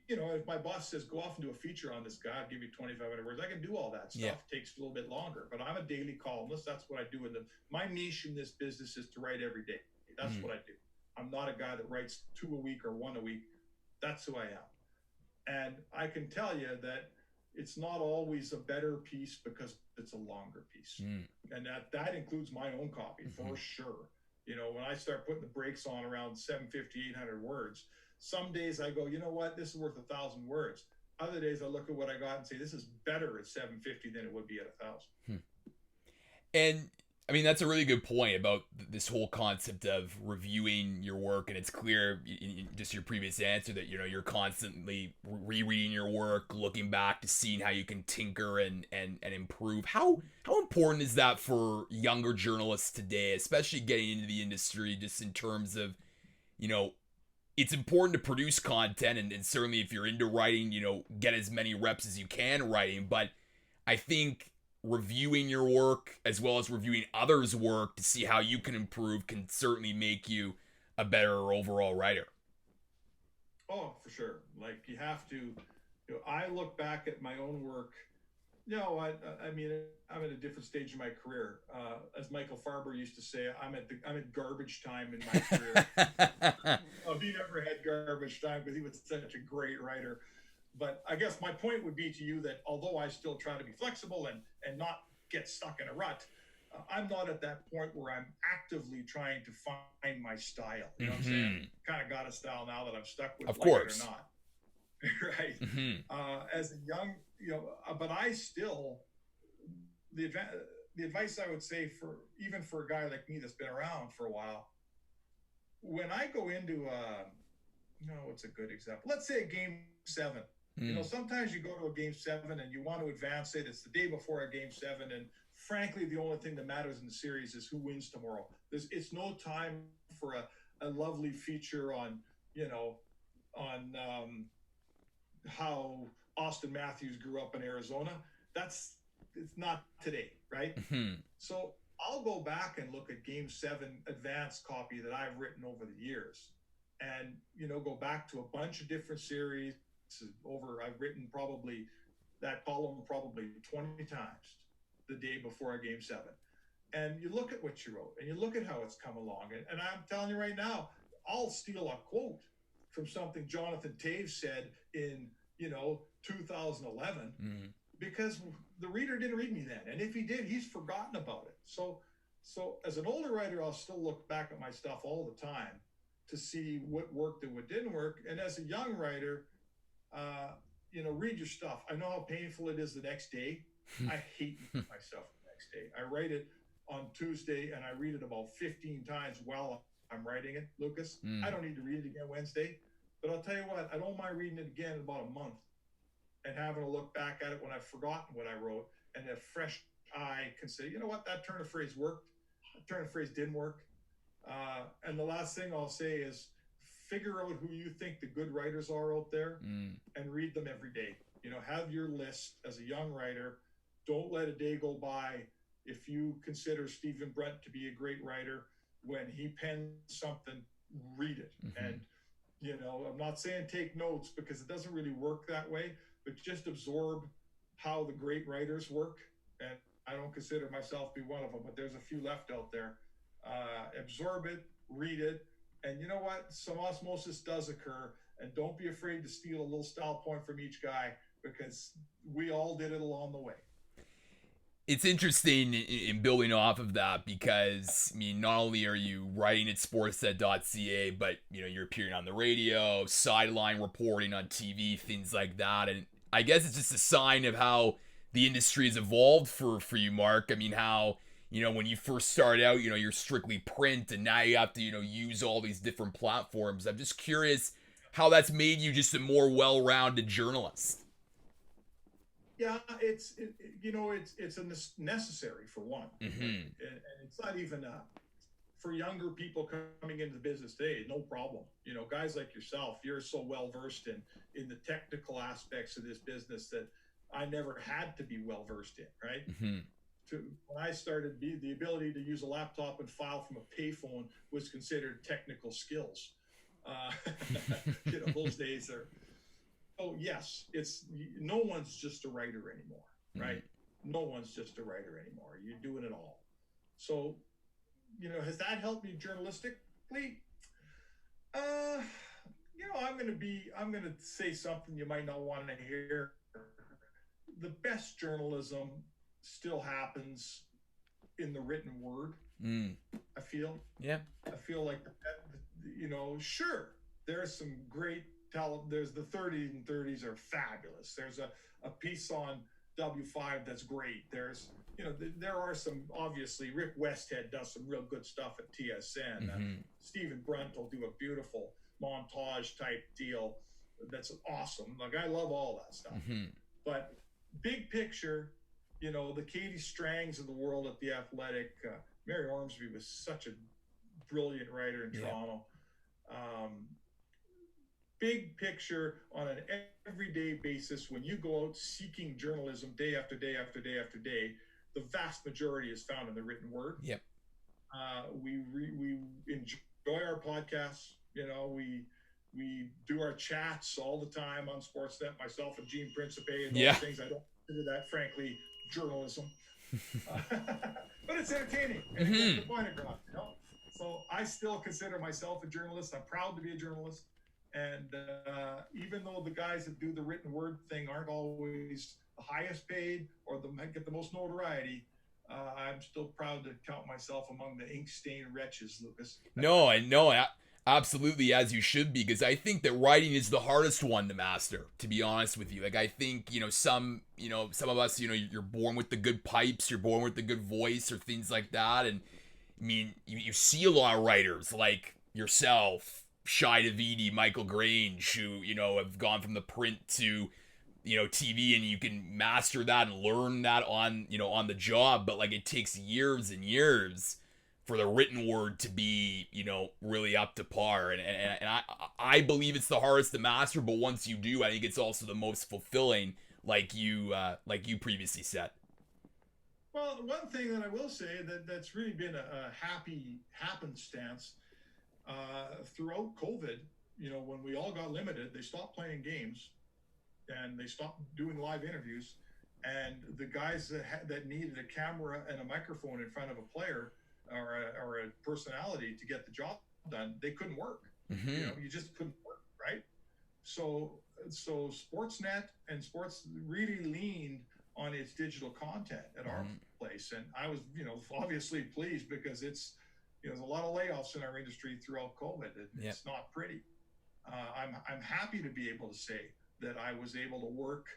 if my boss says, go off and do a feature on this guy, I'll give you 2,500 words. I can do all that stuff. Yeah. It takes a little bit longer, but I'm a daily columnist. That's what I do. My niche in this business is to write every day. That's what I do. I'm not a guy that writes 2 a week or 1 a week. That's who I am. And I can tell you that it's not always a better piece because it's a longer piece. Mm. And that includes my own copy for sure. When I start putting the brakes on around 750, 800 words, some days I go, you know what, this is worth 1,000 words. Other days I look at what I got and say, this is better at 750 than it would be at 1,000. And I mean, that's a really good point about this whole concept of reviewing your work. And it's clear in just your previous answer that, you're constantly rereading your work, looking back to seeing how you can tinker and improve. How important is that for younger journalists today, especially getting into the industry, just in terms of, it's important to produce content. And certainly if you're into writing, get as many reps as you can writing. But I think reviewing your work as well as reviewing others' work to see how you can improve can certainly make you a better overall writer. Oh, for sure. Like, you have to, I look back at my own work. I mean, I'm at a different stage in my career. As Michael Farber used to say, I'm at garbage time in my career. He never had garbage time because he was such a great writer. But I guess my point would be to you that although I still try to be flexible and not get stuck in a rut, I'm not at that point where I'm actively trying to find my style. You know what I'm saying? Kind of got a style now that I'm stuck with, of like course. it or not. Right? As a young, but I still, the advice I would say even for a guy like me that's been around for a while, when I go into what's a good example? Let's say a game 7. Sometimes you go to a game 7 and you want to advance it. It's the day before a game 7. And frankly, the only thing that matters in the series is who wins tomorrow. It's no time for a lovely feature on how Austin Matthews grew up in Arizona. It's not today, right? So I'll go back and look at game 7 advance copy that I've written over the years and, go back to a bunch of different series. I've written probably that column 20 times the day before a game 7. And you look at what you wrote and you look at how it's come along. And I'm telling you right now, I'll steal a quote from something Jonathan Taves said in, 2011 because the reader didn't read me then. And if he did, he's forgotten about it. So as an older writer, I'll still look back at my stuff all the time to see what worked and what didn't work. And as a young writer, read your stuff. I know how painful it is the next day. I hate myself the next day. I write it on Tuesday and I read it about 15 times while I'm writing it, Lucas. I don't need to read it again Wednesday. But I'll tell you what, I don't mind reading it again in about a month and having a look back at it when I've forgotten what I wrote and a fresh eye can say, you know what, that turn of phrase worked. That turn of phrase didn't work. And the last thing I'll say is figure out who you think the good writers are out there and read them every day. Have your list as a young writer. Don't let a day go by if you consider Stephen Brent to be a great writer. When he pens something, read it. And, I'm not saying take notes because it doesn't really work that way, but just absorb how the great writers work, and I don't consider myself to be one of them, but there's a few left out there. Absorb it, read it, and you know what? Some osmosis does occur, and don't be afraid to steal a little style point from each guy, because we all did it along the way. It's interesting in building off of that because, I mean, not only are you writing at sportsnet.ca, but, you know, you're appearing on the radio, sideline reporting on TV, things like that. And I guess it's just a sign of how the industry has evolved for you, Mark. I mean, how, you know, when you first started out, you know, you're strictly print, and now you have to, you know, use all these different platforms. I'm just curious how that's made you just a more well-rounded journalist. Yeah, it's necessary for one, and it's not even for younger people coming into the business today. No problem, you know, guys like yourself, you're so well versed in the technical aspects of this business that I never had to be well versed in. Right. When I started, the ability to use a laptop and file from a payphone was considered technical skills. You know, those days are. Oh yes, it's no one's just a writer anymore, right? No one's just a writer anymore. You're doing it all. So, you know, has that helped me journalistically? You know, I'm gonna say something you might not want to hear. The best journalism still happens in the written word. I feel. Yeah. I feel like, you know, sure, there's some great there's the 30s and 30s are fabulous. There's a piece on W5 that's great. There's, you know, there are some, obviously, Rick Westhead does some real good stuff at TSN. Stephen Brunt will do a beautiful montage type deal that's awesome. Like, I love all that stuff. But big picture, you know, the Katie Strangs of the world at The Athletic, Mary Ormsby was such a brilliant writer in Toronto. Big picture on an everyday basis, when you go out seeking journalism day after day after day after day, the vast majority is found in the written word. We enjoy our podcasts. You know, we do our chats all the time on Sportsnet, myself and Gene Principe and those things. I don't consider that, frankly, journalism. But it's entertaining and it gets the point across, you know? So I still consider myself a journalist. I'm proud to be a journalist. And even though the guys that do the written word thing aren't always the highest paid or get the most notoriety, I'm still proud to count myself among the ink-stained wretches, Lucas. No, absolutely, as you should be, because I think that writing is the hardest one to master, to be honest with you. Like, I think, you know, some of us, you know, you're born with the good pipes, you're born with the good voice or things like that. And I mean, you see a lot of writers like yourself, Shai Davidi, Michael Grange, who, you know, have gone from the print to, you know, TV, and you can master that and learn that on, you know, on the job. But like, it takes years and years for the written word to be, you know, really up to par. And I believe it's the hardest to master, but once you do, I think it's also the most fulfilling, like you previously said. Well, one thing that I will say that's really been a happy happenstance throughout COVID, you know, when we all got limited, they stopped playing games and they stopped doing live interviews. And the guys that needed a camera and a microphone in front of a player or a personality to get the job done, they couldn't work. You know, you just couldn't work, right? So Sportsnet and Sports really leaned on its digital content at our place. And I was, you know, obviously pleased, because it's, you know, there's a lot of layoffs in our industry throughout COVID. It's not pretty. I'm happy to be able to say that I was able to work,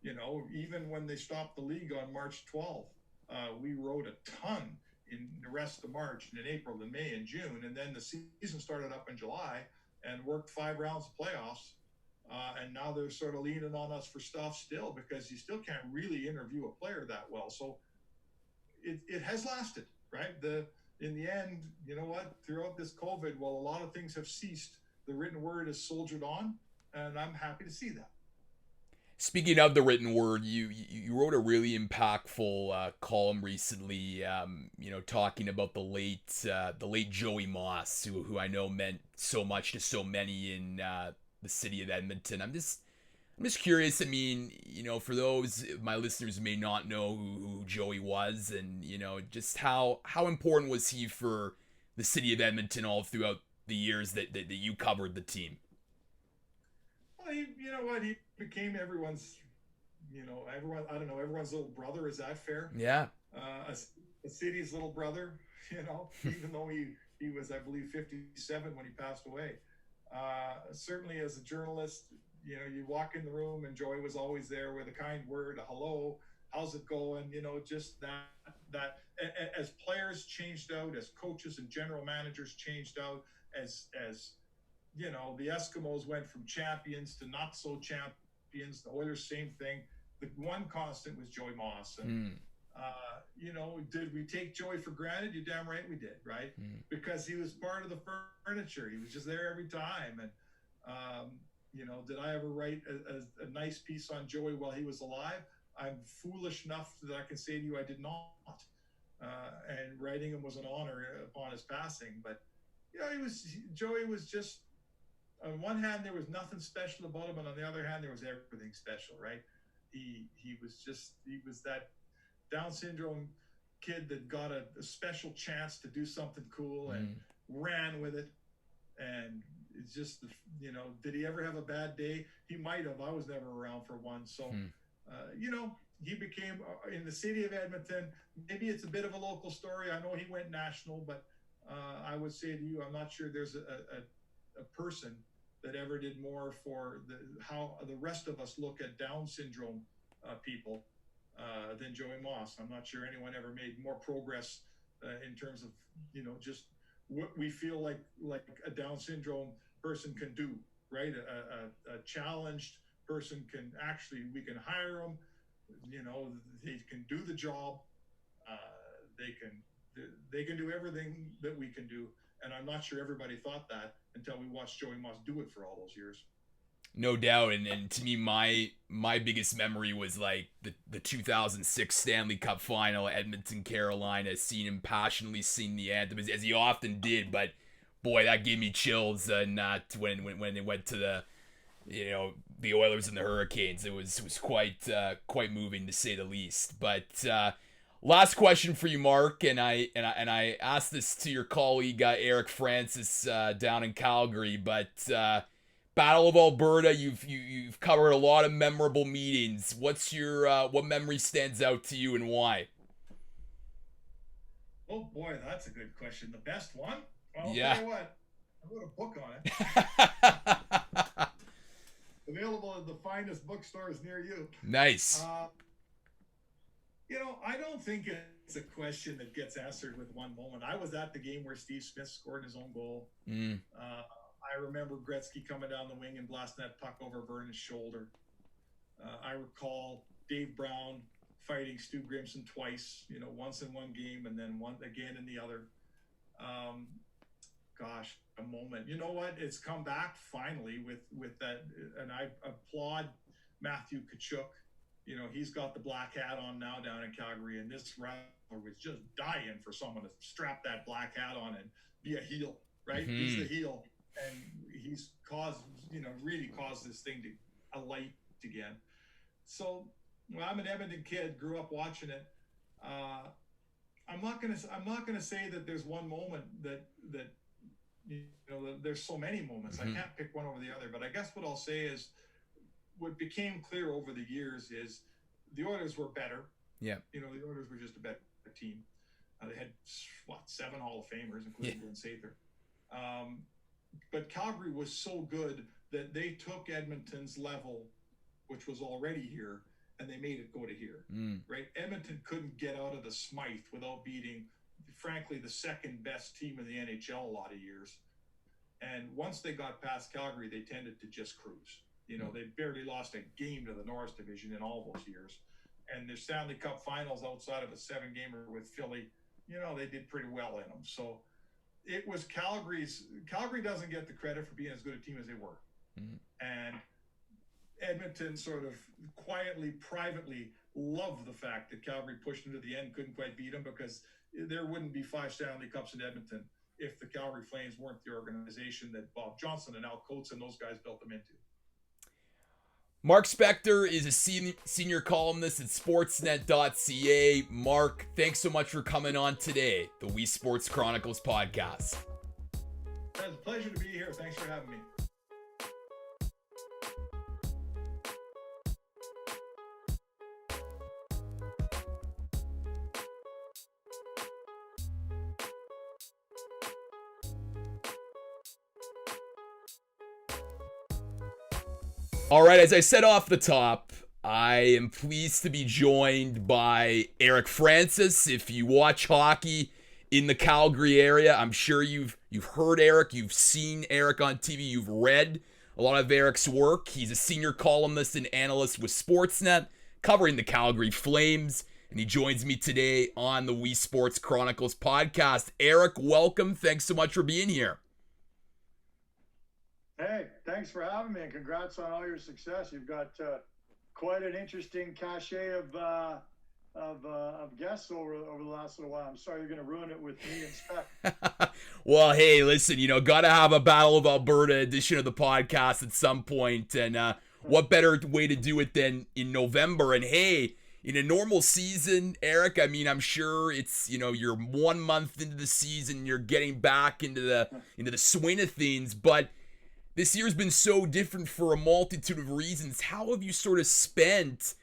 you know, even when they stopped the league on March 12th. We wrote a ton in the rest of March and in April and May and June. And then the season started up in July and worked 5 rounds of playoffs. And now they're sort of leaning on us for stuff still, because you still can't really interview a player that well. So it has lasted, right? In the end, you know what? Throughout this COVID, while a lot of things have ceased, the written word has soldiered on, and I'm happy to see that. Speaking of the written word, you wrote a really impactful column recently, you know, talking about the late Joey Moss, who I know meant so much to so many in the city of Edmonton. I'm just curious. I mean, for those my listeners who may not know who Joey was, and just how important was he for the city of Edmonton all throughout the years that you covered the team? Well, you know what? He became everyone's, everyone. I don't know, everyone's little brother. Is that fair? Yeah. A city's little brother. Even though he was, I believe, 57 when he passed away. Certainly, as a journalist, you walk in the room and Joey was always there with a kind word, a hello, how's it going? Just that as players changed out, as coaches and general managers changed out, as the Eskimos went from champions to not so champions, the Oilers, same thing. The one constant was Joey Moss. And, did we take Joey for granted? You're damn right we did, right? Because he was part of the furniture. He was just there every time. And, did I ever write a nice piece on Joey while he was alive? I'm foolish enough that I can say to you I did not. And writing him was an honor upon his passing. But, Joey was just, on one hand, there was nothing special about him, and on the other hand, there was everything special, right? He was that Down syndrome kid that got a special chance to do something cool and ran with it. And it's just, did he ever have a bad day? He might have. I was never around for one. So, he became, in the city of Edmonton, maybe it's a bit of a local story. I know he went national, but I would say to you, I'm not sure there's a person that ever did more for how the rest of us look at Down syndrome people than Joey Moss. I'm not sure anyone ever made more progress in terms of, just what we feel like a Down syndrome person can do, right? A challenged person we can hire them, they can do the job. They can do everything that we can do. And I'm not sure everybody thought that until we watched Joey Moss do it for all those years. No doubt, and to me, my biggest memory was like the 2006 Stanley Cup Final, Edmonton, Carolina. Seeing him passionately sing the anthem as he often did, but boy, that gave me chills. Not when they went to the Oilers and the Hurricanes. It was quite moving to say the least. But last question for you, Mark, and I asked this to your colleague Eric Francis down in Calgary, but. Battle of Alberta, you've covered a lot of memorable meetings. What's your what memory stands out to you and why? Oh boy, that's a good question. The best one? Well, I'll yeah. tell you what, I wrote a book on it. Available at the finest bookstores near you. Nice. I don't think it's a question that gets answered with one moment. I was at the game where Steve Smith scored his own goal. I remember Gretzky coming down the wing and blasting that puck over Vernon's shoulder. I recall Dave Brown fighting Stu Grimson twice, once in one game and then one again in the other. A moment. You know what? It's come back finally with that, and I applaud Matthew Tkachuk. He's got the black hat on now down in Calgary, and this wrestler was just dying for someone to strap that black hat on and be a heel, right? He's the heel. And he's really caused this thing to alight again. So I'm an Edmonton kid, grew up watching it. I'm not gonna say that there's one moment that there's so many moments. I can't pick one over the other. But I guess what I'll say is, what became clear over the years is the Oilers were better. Yeah. The Oilers were just a better team. They had 7 Hall of Famers, including Glenn Sather. But Calgary was so good that they took Edmonton's level, which was already here, and they made it go to here, right? Edmonton couldn't get out of the Smythe without beating, frankly, the second best team in the NHL a lot of years. And once they got past Calgary, they tended to just cruise. They barely lost a game to the Norris division in all those years. And their Stanley Cup finals outside of a 7-gamer with Philly, they did pretty well in them. So it was Calgary doesn't get the credit for being as good a team as they were. And Edmonton sort of quietly, privately loved the fact that Calgary pushed them to the end, couldn't quite beat them, because there wouldn't be 5 Stanley Cups in Edmonton if the Calgary Flames weren't the organization that Bob Johnson and Al Coates and those guys built them into. Mark Spector is a senior columnist at sportsnet.ca. Mark, thanks so much for coming on today, the Weesports Chronicles podcast. It's a pleasure to be here. Thanks for having me. All right, as I said off the top, I am pleased to be joined by Eric Francis. If you watch hockey in the Calgary area, I'm sure you've heard Eric, you've seen Eric on TV, you've read a lot of Eric's work. He's a senior columnist and analyst with Sportsnet, covering the Calgary Flames, and he joins me today on the Weesports Chronicles podcast. Eric, welcome. Thanks so much for being here. Hey, thanks for having me, and congrats on all your success. You've got quite an interesting cachet of guests over the last little while. I'm sorry you're going to ruin it with me and Spec. Well, hey, listen, got to have a Battle of Alberta edition of the podcast at some point, and what better way to do it than in November? And hey, in a normal season, Eric, I mean, I'm sure it's, you're 1 month into the season, you're getting back into the swing of things, but this year's been so different for a multitude of reasons. How have you sort of spent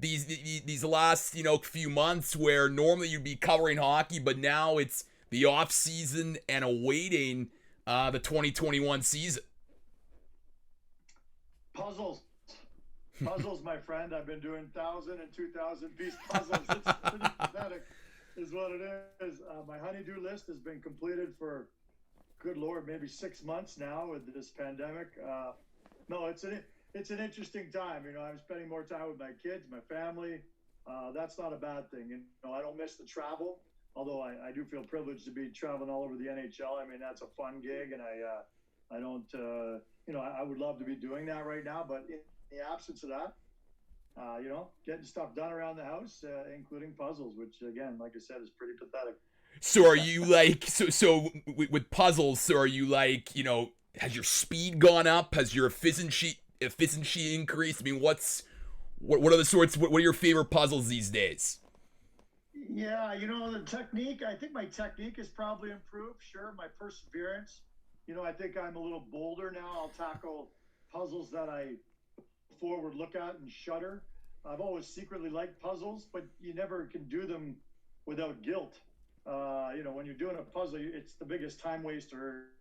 these last, few months where normally you'd be covering hockey, but now it's the off season and awaiting the 2021 season? Puzzles, my friend. I've been doing 1,000 and 2,000 piece puzzles. It's pretty pathetic, is what it is. My honey-do list has been completed for, good Lord, maybe 6 months now with this pandemic. No, it's an interesting time. I'm spending more time with my kids, my family. That's not a bad thing. I don't miss the travel, although I do feel privileged to be traveling all over the NHL. I mean, that's a fun gig, and I don't, I would love to be doing that right now, but in the absence of that, getting stuff done around the house, including puzzles, which again, like I said, is pretty pathetic. So are you like, so with puzzles, so are you like, has your speed gone up? Has your efficiency increased? I mean, what are the sorts, what are your favorite puzzles these days? Yeah, the technique, I think my technique has probably improved. Sure, my perseverance. I think I'm a little bolder now. I'll tackle puzzles that I before would look at and shudder. I've always secretly liked puzzles, but you never can do them without guilt. When you're doing a puzzle, it's the biggest time waster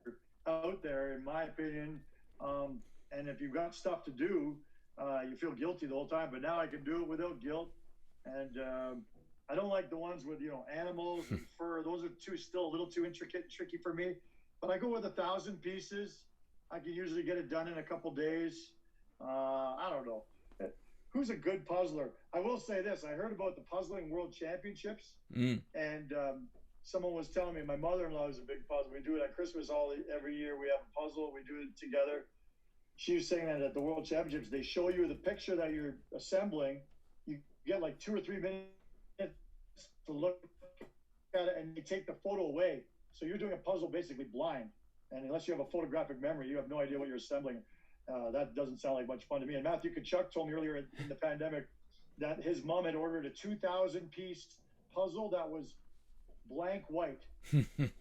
out there, in my opinion. And if you've got stuff to do, you feel guilty the whole time. But now I can do it without guilt. And I don't like the ones with, animals and fur. Those are still a little too intricate and tricky for me. But I go with 1,000 pieces. I can usually get it done in a couple days. I don't know. Who's a good puzzler? I will say this. I heard about the Puzzling World Championships, and someone was telling me, my mother-in-law is a big puzzler. We do it at Christmas every year. We have a puzzle. We do it together. She was saying that at the World Championships, they show you the picture that you're assembling. You get like 2 or 3 minutes to look at it, and you take the photo away. So you're doing a puzzle basically blind. And unless you have a photographic memory, you have no idea what you're assembling. That doesn't sound like much fun to me. And Matthew Tkachuk told me earlier in the pandemic that his mom had ordered a 2,000-piece puzzle that was blank white.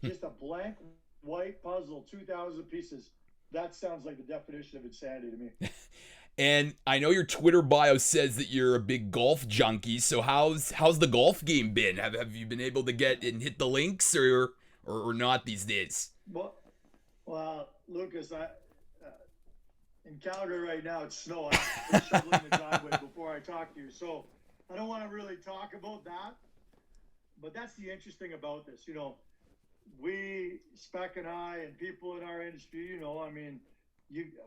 Just a blank white puzzle, 2,000 pieces. That sounds like the definition of insanity to me. And I know your Twitter bio says that you're a big golf junkie. So how's the golf game been? Have you been able to get and hit the links or not these days? Well, Lucas, in Calgary right now, it's snowing. I'm shoveling the driveway before I talk to you. So I don't want to really talk about that. But that's the interesting about this. We, Spec and I, and people in our industry,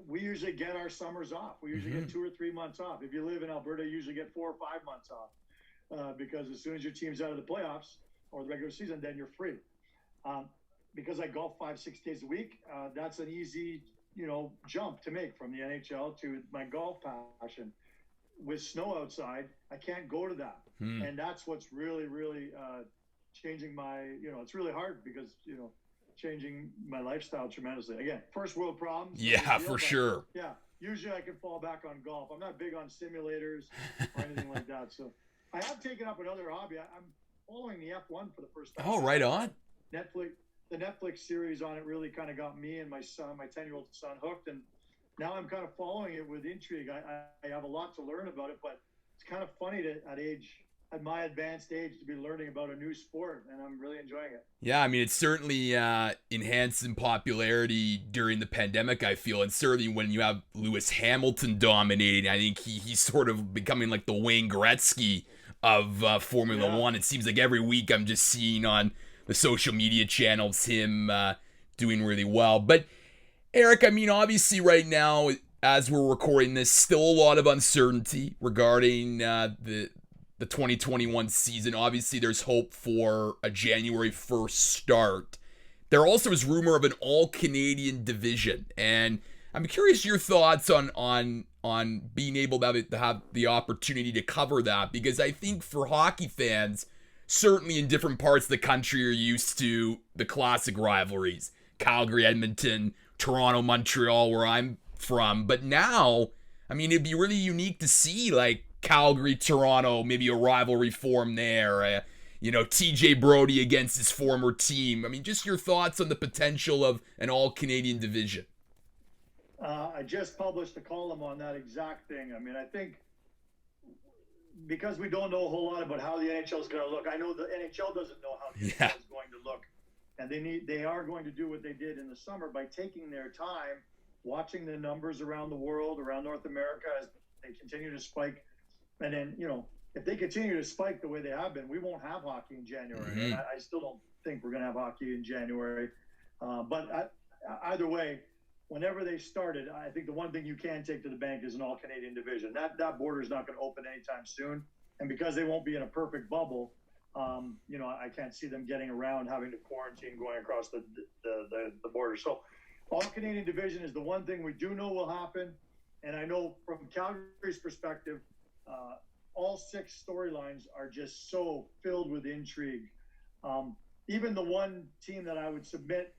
we usually get our summers off. We usually get 2 or 3 months off. If you live in Alberta, you usually get 4 or 5 months off because as soon as your team's out of the playoffs or the regular season, then you're free. Because I golf 5-6 days a week, that's an easy jump to make from the NHL to my golf passion. With snow outside, I can't go to that. And that's what's really, really changing my, it's really hard because, changing my lifestyle tremendously. Again, first world problems. Yeah, for sure. Yeah. usually I can fall back on golf. I'm not big on simulators or anything like that. So I have taken up another hobby. I'm following the F1 for the first time. Oh, right on. The Netflix series on it really kind of got me and my 10-year-old son hooked, and now I'm kind of following it with intrigue. I have a lot to learn about it, but it's kind of funny at my advanced age to be learning about a new sport, and I'm really enjoying it. Yeah, I mean, it's certainly enhanced in popularity during the pandemic, I feel, and certainly when you have Lewis Hamilton dominating, I think he's sort of becoming like the Wayne Gretzky of Formula One. It seems like every week I'm just seeing on the social media channels him doing really well. But Eric, I mean, obviously right now, as we're recording this, still a lot of uncertainty regarding the 2021 season. Obviously, there's hope for a January 1st start. There also is rumor of an all-Canadian division, and I'm curious your thoughts on being able to have the opportunity to cover that, because I think for hockey fans, certainly in different parts of the country, are used to the classic rivalries: Calgary, Edmonton, Toronto, Montreal, where I'm from. But now, I mean, it'd be really unique to see like Calgary, Toronto, maybe a rivalry form there. TJ Brody against his former team. I mean, just your thoughts on the potential of an all-Canadian division. I just published a column on that exact thing. I mean, I think because we don't know a whole lot about how the NHL is going to look, I know the NHL doesn't know how the NHL is going to look, and they are going to do what they did in the summer by taking their time, watching the numbers around the world, around North America as they continue to spike. And then, if they continue to spike the way they have been, we won't have hockey in January. Mm-hmm. And I still don't think we're going to have hockey in January. But either way, whenever they started, I think the one thing you can take to the bank is an all-Canadian division. That border is not going to open anytime soon. And because they won't be in a perfect bubble, I can't see them getting around having to quarantine going across the border. So all-Canadian division is the one thing we do know will happen. And I know from Calgary's perspective, all 6 storylines are just so filled with intrigue. Even the one team that I would submit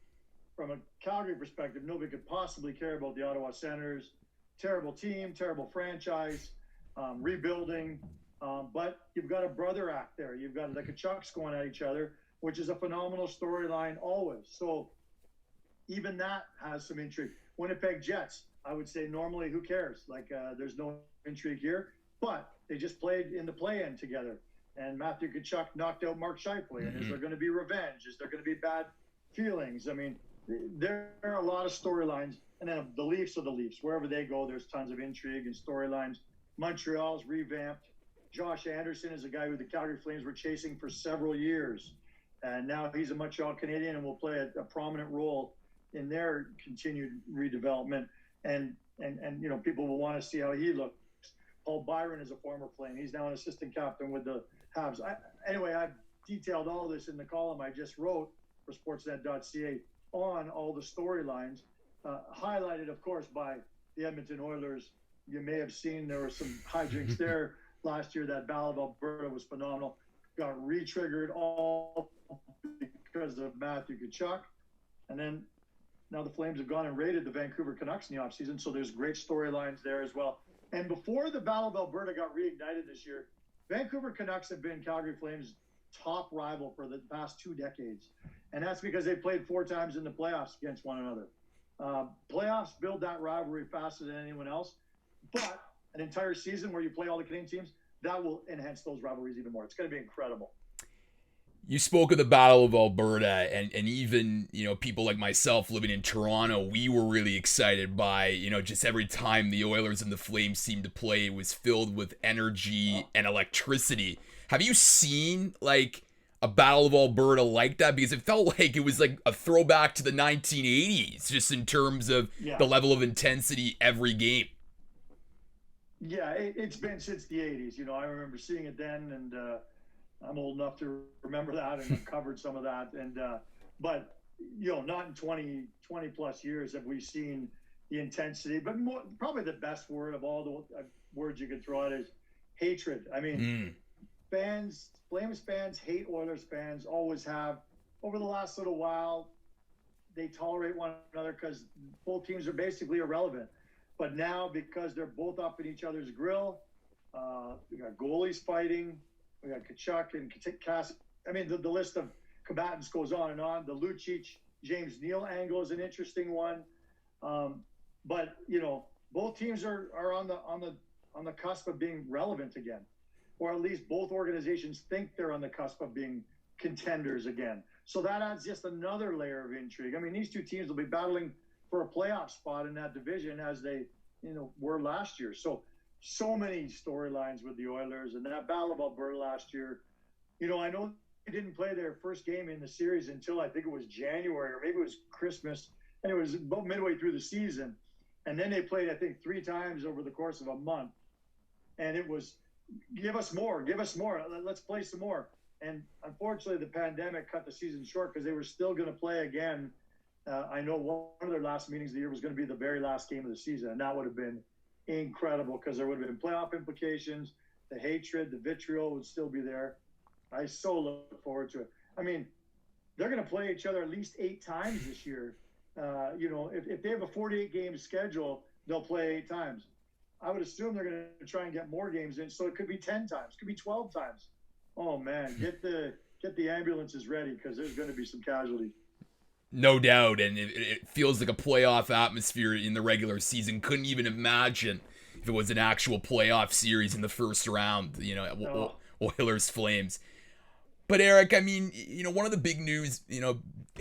from a Calgary perspective, nobody could possibly care about the Ottawa Senators. Terrible team, terrible franchise, rebuilding. But you've got a brother act there. You've got the Kachucks going at each other, which is a phenomenal storyline always. So even that has some intrigue. Winnipeg Jets, I would say normally who cares? There's no intrigue here. But they just played in the play-in together. And Matthew Tkachuk knocked out Mark Scheifele. And is there going to be revenge? Is there going to be bad feelings? I mean, there are a lot of storylines. And then the Leafs are the Leafs. Wherever they go, there's tons of intrigue and storylines. Montreal's revamped. Josh Anderson is a guy who the Calgary Flames were chasing for several years. And now he's a Montreal Canadian and will play a prominent role in their continued redevelopment. And people will want to see how he looks. Paul Byron is a former Flame. He's now an assistant captain with the Habs. Anyway, I've detailed all this in the column I just wrote for sportsnet.ca on all the storylines, highlighted, of course, by the Edmonton Oilers. You may have seen there were some hijinks there last year. That Battle of Alberta was phenomenal. Got re-triggered all because of Matthew Tkachuk. And then now the Flames have gone and raided the Vancouver Canucks in the offseason, so there's great storylines there as well. And before the Battle of Alberta got reignited this year, Vancouver Canucks have been Calgary Flames' top rival for the past 2 decades. And that's because they played 4 times in the playoffs against one another. Playoffs build that rivalry faster than anyone else. But an entire season where you play all the Canadian teams, that will enhance those rivalries even more. It's going to be incredible. You spoke of the Battle of Alberta, and even, people like myself living in Toronto, we were really excited by, just every time the Oilers and the Flames seemed to play, it was filled with energy and electricity. Have you seen, a Battle of Alberta like that? Because it felt like it was like a throwback to the 1980s, just in terms of the level of intensity every game. Yeah, it's been since the 80s. I remember seeing it then, and I'm old enough to remember that, and I've covered some of that. And but not in 20 plus years have we seen the intensity. But probably the best word of all the words you could throw out is hatred. I mean, Flames fans hate Oilers fans, always have. Over the last little while, they tolerate one another because both teams are basically irrelevant. But now, because they're both up in each other's grill, we got goalies fighting. We got Kachuk and Cass. I mean, the list of combatants goes on and on. The Lucic, James Neal angle is an interesting one. But both teams are on the cusp of being relevant again, or at least both organizations think they're on the cusp of being contenders again. So that adds just another layer of intrigue. I mean, these two teams will be battling for a playoff spot in that division as they, were last year. So many storylines with the Oilers and that Battle of Alberta last year. I know they didn't play their first game in the series until I think it was January, or maybe it was Christmas, and it was about midway through the season. And then they played, I think, 3 times over the course of a month. And it was, give us more, let's play some more. And unfortunately, the pandemic cut the season short because they were still going to play again. I know one of their last meetings of the year was going to be the very last game of the season, and that would have been incredible because there would have been playoff implications. The hatred, the vitriol would still be there. I so look forward to it. I mean, they're going to play each other at least 8 times this year. If they have a 48-game schedule, they'll play 8 times. I would assume they're going to try and get more games in, so it could be 10 times, could be 12 times. Oh man, get the ambulances ready because there's going to be some casualties. No doubt, and it feels like a playoff atmosphere in the regular season. Couldn't even imagine if it was an actual playoff series in the first round, Oilers Flames. But Eric, I mean, one of the big news,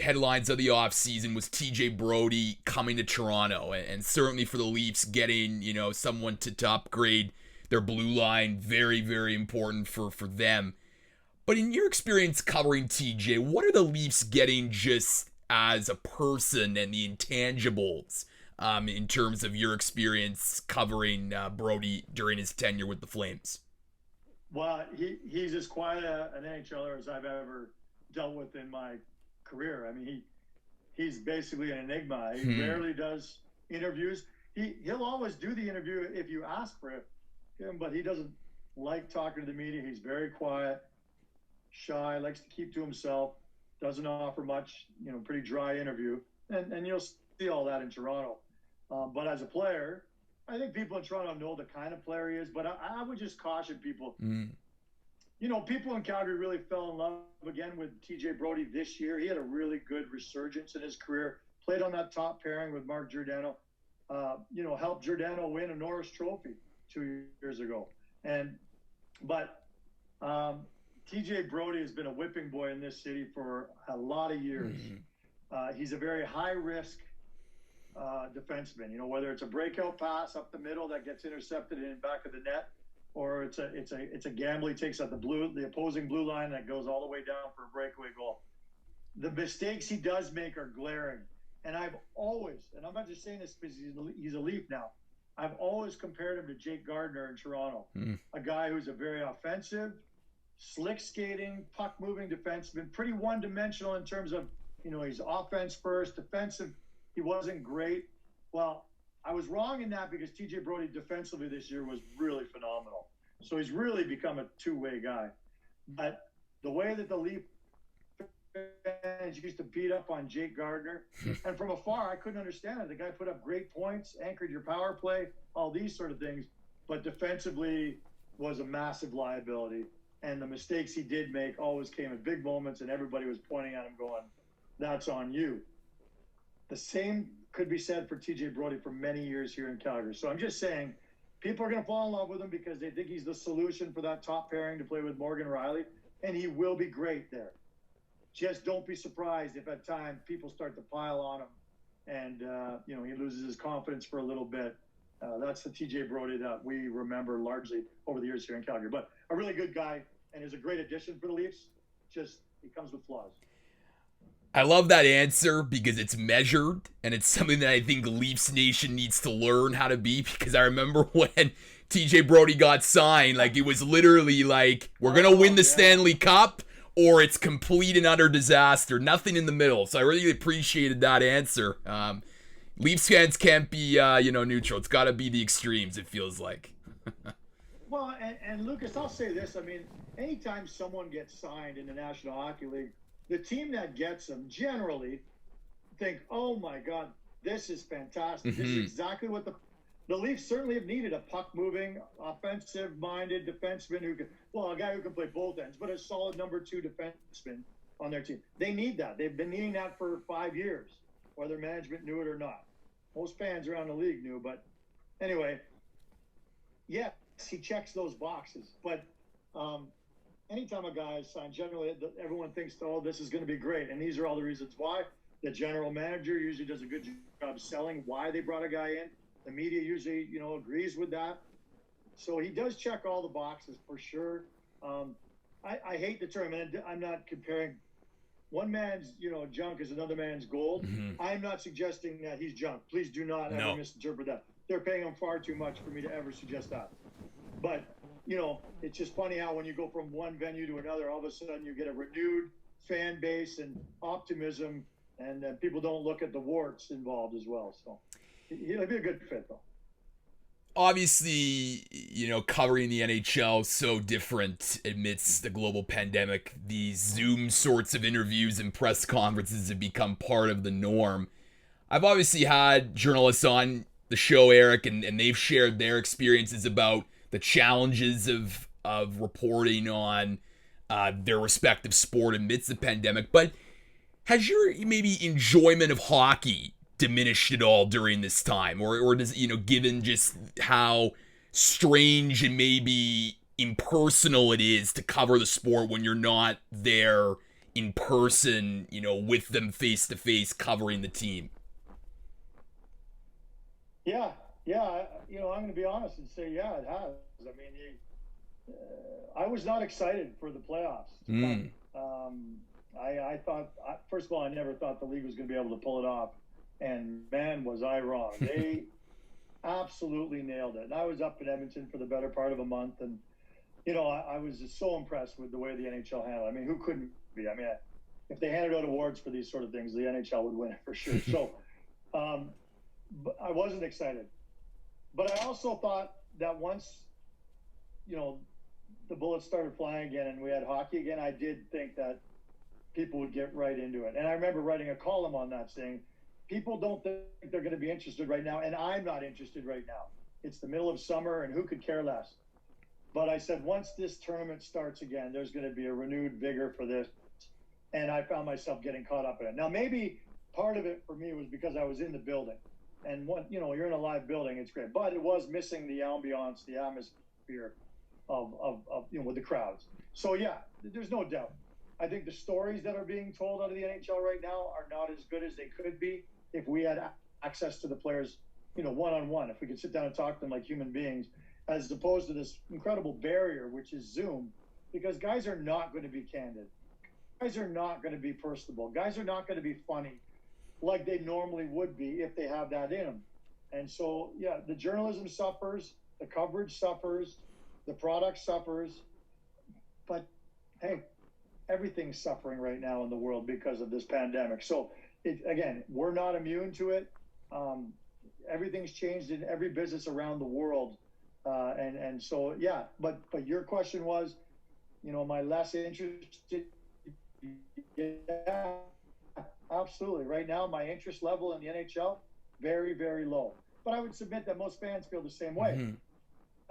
headlines of the offseason was TJ Brodie coming to Toronto, and certainly for the Leafs getting, someone to upgrade their blue line, very, very important for them. But in your experience covering TJ, what are the Leafs getting just as a person and the intangibles in terms of your experience covering Brodie during his tenure with the Flames? Well, he's as quiet an NHLer as I've ever dealt with in my career. I mean, he's basically an enigma. He rarely does interviews. He'll always do the interview if you ask for him, but he doesn't like talking to the media. He's very quiet, shy, likes to keep to himself, doesn't offer much, pretty dry interview. And you'll see all that in Toronto. But as a player, I think people in Toronto know the kind of player he is, but I would just caution people. People in Calgary really fell in love again with TJ Brodie this year. He had a really good resurgence in his career, played on that top pairing with Mark Giordano, helped Giordano win a Norris Trophy 2 years ago. But TJ Brodie has been a whipping boy in this city for a lot of years. He's a very high-risk defenseman, whether it's a breakout pass up the middle that gets intercepted in back of the net, or it's a gamble he takes at the opposing blue line that goes all the way down for a breakaway goal. The mistakes he does make are glaring, and I've always, and I'm not just saying this because he's a Leaf now, I've always compared him to Jake Gardiner in Toronto, a guy who's a very offensive, slick skating, puck moving defenseman, pretty one-dimensional in terms of he's offense first, defensive. He wasn't great. Well, I was wrong in that because TJ Brodie defensively this year was really phenomenal. So he's really become a two-way guy. But the way that the Leaf fans used to beat up on Jake Gardiner, and from afar, I couldn't understand it. The guy put up great points, anchored your power play, all these sort of things, but defensively was a massive liability. And the mistakes he did make always came at big moments, and everybody was pointing at him going, that's on you. The same could be said for TJ Brodie for many years here in Calgary. So I'm just saying, people are going to fall in love with him because they think he's the solution for that top pairing to play with Morgan Rielly, and he will be great there. Just don't be surprised if at times people start to pile on him and, he loses his confidence for a little bit. That's the TJ Brodie that we remember largely over the years here in Calgary. But a really good guy and is a great addition for the Leafs. Just, he comes with flaws. I love that answer because it's measured, and it's something that I think Leafs Nation needs to learn how to be, because I remember when TJ Brodie got signed, it was literally we're going to win the Stanley Cup or it's complete and utter disaster. Nothing in the middle. So I really appreciated that answer. Leafs fans can't be, neutral. It's got to be the extremes, it feels like. Well, and Lucas, I'll say this. I mean, anytime someone gets signed in the National Hockey League, the team that gets them generally think, oh my God, this is fantastic. This is exactly what the Leafs certainly have needed a puck-moving, offensive-minded defenseman a guy who can play both ends, but a solid number 2 defenseman on their team. They need that. They've been needing that for 5 years, whether management knew it or not. Most fans around the league knew, but anyway, yes, he checks those boxes. But anytime a guy is signed, generally everyone thinks, oh, this is going to be great. And these are all the reasons why. The general manager usually does a good job selling why they brought a guy in. The media usually, agrees with that. So he does check all the boxes for sure. I hate the term, and I'm not comparing one man's, junk is another man's gold. Mm-hmm. I'm not suggesting that he's junk. Please do not ever misinterpret that. They're paying him far too much for me to ever suggest that. But, it's just funny how when you go from one venue to another, all of a sudden you get a renewed fan base and optimism, and people don't look at the warts involved as well. So he'll be a good fit, though. Obviously, covering the NHL so different amidst the global pandemic. These Zoom sorts of interviews and press conferences have become part of the norm. I've obviously had journalists on the show, Eric, and they've shared their experiences about the challenges of reporting on their respective sport amidst the pandemic. But has your maybe enjoyment of hockey diminished at all during this time, or does given just how strange and maybe impersonal it is to cover the sport when you're not there in person, with them face to face covering the team? Yeah, I'm going to be honest and say, yeah, it has. I mean, I was not excited for the playoffs. I thought, first of all, I never thought the league was going to be able to pull it off. And man, was I wrong. They absolutely nailed it. And I was up in Edmonton for the better part of a month. And, I was just so impressed with the way the NHL handled it. I mean, who couldn't be? I mean, if they handed out awards for these sort of things, the NHL would win it for sure. So but I wasn't excited. But I also thought that once, the bullets started flying again and we had hockey again, I did think that people would get right into it. And I remember writing a column on that saying, people don't think they're going to be interested right now, and I'm not interested right now. It's the middle of summer, and who could care less? But I said, once this tournament starts again, there's going to be a renewed vigor for this. And I found myself getting caught up in it. Now, maybe part of it for me was because I was in the building. And when, you're in a live building, it's great. But it was missing the ambiance, the atmosphere of with the crowds. So, yeah, there's no doubt. I think the stories that are being told out of the NHL right now are not as good as they could be if we had access to the players, one-on-one, if we could sit down and talk to them like human beings, as opposed to this incredible barrier, which is Zoom, because guys are not going to be candid. Guys are not going to be personable. Guys are not going to be funny like they normally would be if they have that in them. And so, yeah, the journalism suffers, the coverage suffers, the product suffers, but hey, everything's suffering right now in the world because of this pandemic. So, again, we're not immune to it. Everything's changed in every business around the world. And so, yeah, but your question was, am I less interested? Yeah, absolutely. Right now, my interest level in the NHL, very, very low. But I would submit that most fans feel the same way. Mm-hmm.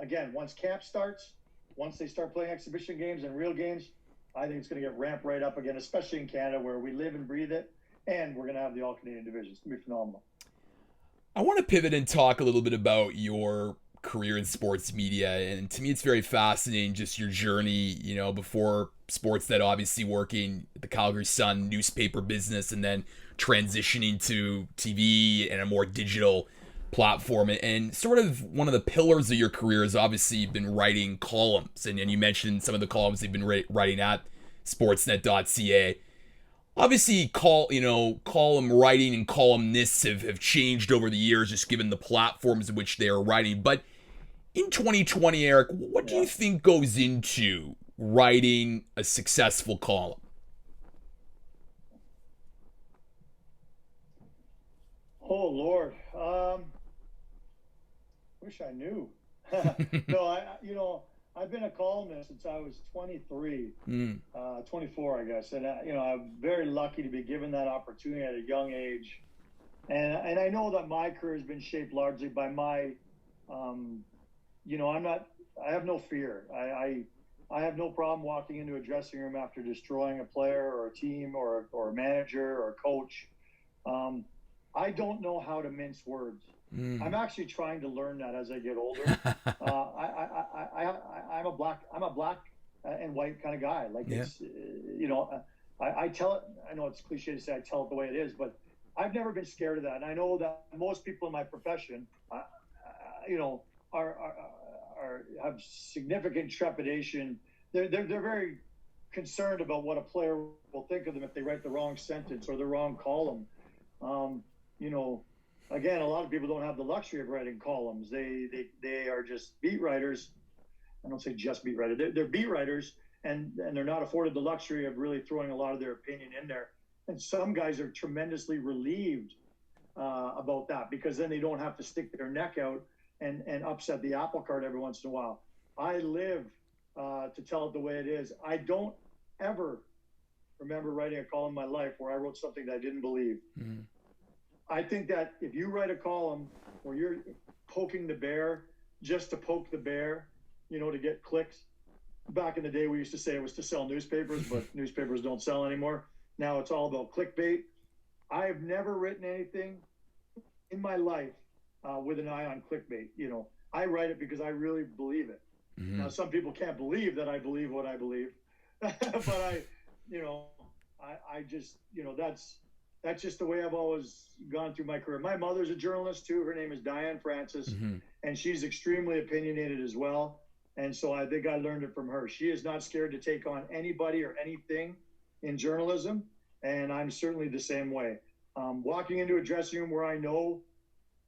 Again, once camp starts, once they start playing exhibition games and real games, I think it's going to get ramped right up again, especially in Canada where we live and breathe it. And we're going to have the all-Canadian division. It's going to be phenomenal. I want to pivot and talk a little bit about your career in sports media. And to me, it's very fascinating, just your journey, before Sportsnet, obviously working at the Calgary Sun newspaper business and then transitioning to TV and a more digital platform. And sort of one of the pillars of your career has obviously been writing columns. And you mentioned some of the columns they've been writing at sportsnet.ca. Obviously, column writing and columnists have changed over the years, just given the platforms in which they are writing. But in 2020, Eric, what do you think goes into writing a successful column? Oh, Lord. Wish I knew. No, I've been a columnist since I was 23, 24, I guess. And, I'm very lucky to be given that opportunity at a young age. And I know that my career has been shaped largely by my I have no fear. I have no problem walking into a dressing room after destroying a player or a team or a manager or a coach. I don't know how to mince words. I'm actually trying to learn that as I get older. I'm a black and white kind of guy. Like it's, I tell it. I know it's cliche to say I tell it the way it is, but I've never been scared of that. And I know that most people in my profession, have significant trepidation. They're very concerned about what a player will think of them if they write the wrong sentence or the wrong column. Again, a lot of people don't have the luxury of writing columns. They are just beat writers. I don't say just beat writers. They're beat writers, and they're not afforded the luxury of really throwing a lot of their opinion in there. And some guys are tremendously relieved about that, because then they don't have to stick their neck out and upset the apple cart every once in a while. I live to tell it the way it is. I don't ever remember writing a column in my life where I wrote something that I didn't believe. Mm-hmm. I think that if you write a column where you're poking the bear just to poke the bear, to get clicks. Back in the day, we used to say it was to sell newspapers, but newspapers don't sell anymore. Now it's all about clickbait. I have never written anything in my life with an eye on clickbait. I write it because I really believe it. Mm-hmm. Now, some people can't believe that I believe what I believe, but I just, that's just the way I've always gone through my career. My mother's a journalist too. Her name is Diane Francis, and she's extremely opinionated as well. And so I think I learned it from her. She is not scared to take on anybody or anything in journalism, and I'm certainly the same way. Walking into a dressing room where I know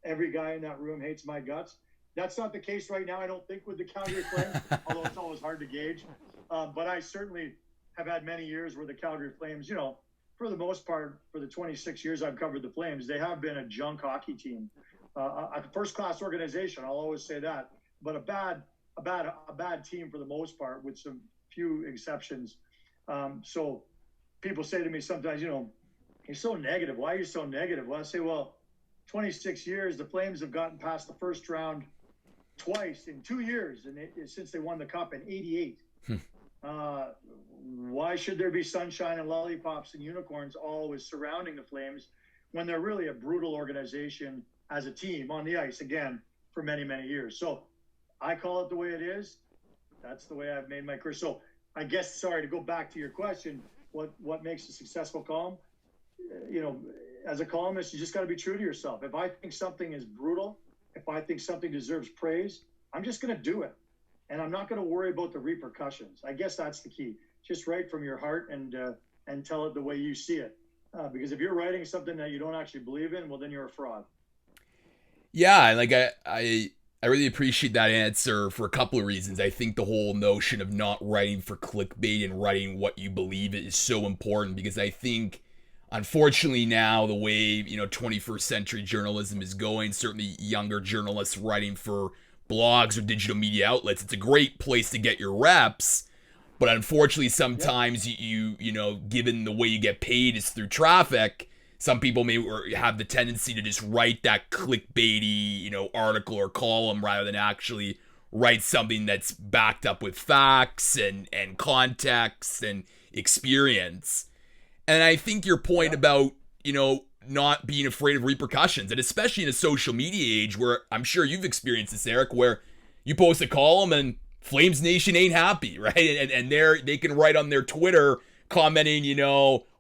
every guy in that room hates my guts, that's not the case right now, I don't think, with the Calgary Flames, although it's always hard to gauge. But I certainly have had many years where the Calgary Flames, for the most part, for the 26 years I've covered the Flames, they have been a junk hockey team, a first-class organization. I'll always say that, but a bad team for the most part, with some few exceptions. So people say to me sometimes, you're so negative. Why are you so negative? Well, I say, 26 years, the Flames have gotten past the first round twice in 2 years, and since they won the Cup in '88. Why should there be sunshine and lollipops and unicorns always surrounding the Flames when they're really a brutal organization as a team on the ice, again, for many, many years? So I call it the way it is. That's the way I've made my career. So I guess, sorry, to go back to your question, what makes a successful column? As a columnist, you just got to be true to yourself. If I think something is brutal, if I think something deserves praise, I'm just going to do it. And I'm not going to worry about the repercussions. I guess that's the key. Just write from your heart and tell it the way you see it. Because if you're writing something that you don't actually believe in, well, then you're a fraud. Yeah, like I really appreciate that answer for a couple of reasons. I think the whole notion of not writing for clickbait and writing what you believe is so important, because I think, unfortunately, now the way 21st century journalism is going, certainly younger journalists writing for blogs or digital media outlets, it's a great place to get your reps, but unfortunately sometimes you given the way you get paid is through traffic, some people may have the tendency to just write that clickbaity article or column rather than actually write something that's backed up with facts and context and experience. And I think your point about not being afraid of repercussions, and especially in a social media age where I'm sure you've experienced this, Eric, where you post a column and Flames Nation ain't happy, right? And they can write on their Twitter commenting,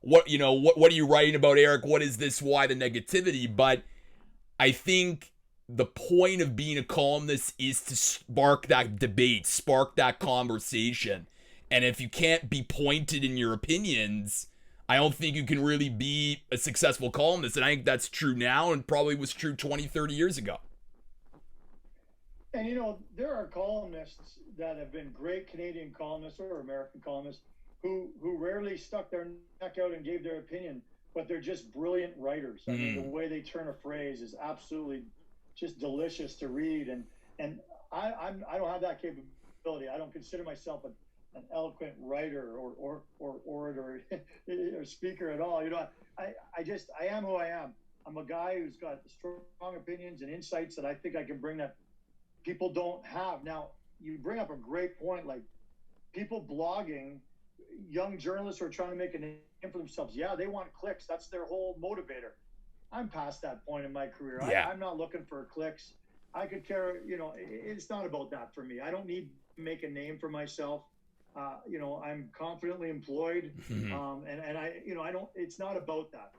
what are you writing about, Eric? What is this? Why the negativity? But I think the point of being a columnist is to spark that debate, spark that conversation. And if you can't be pointed in your opinions, I don't think you can really be a successful columnist. And I think that's true now and probably was true 20, 30 years ago. And, there are columnists that have been great Canadian columnists or American columnists who rarely stuck their neck out and gave their opinion, but they're just brilliant writers. I mean, the way they turn a phrase is absolutely just delicious to read. And I don't have that capability. I don't consider myself an eloquent writer or orator or speaker at all. I am who I am. I'm a guy who's got strong opinions and insights that I think I can bring that people don't have. Now, you bring up a great point, like people blogging, young journalists who are trying to make a name for themselves. Yeah, they want clicks. That's their whole motivator. I'm past that point in my career. Yeah. I'm not looking for clicks. I could care, it's not about that for me. I don't need to make a name for myself. I'm confidently employed. And I don't, it's not about that.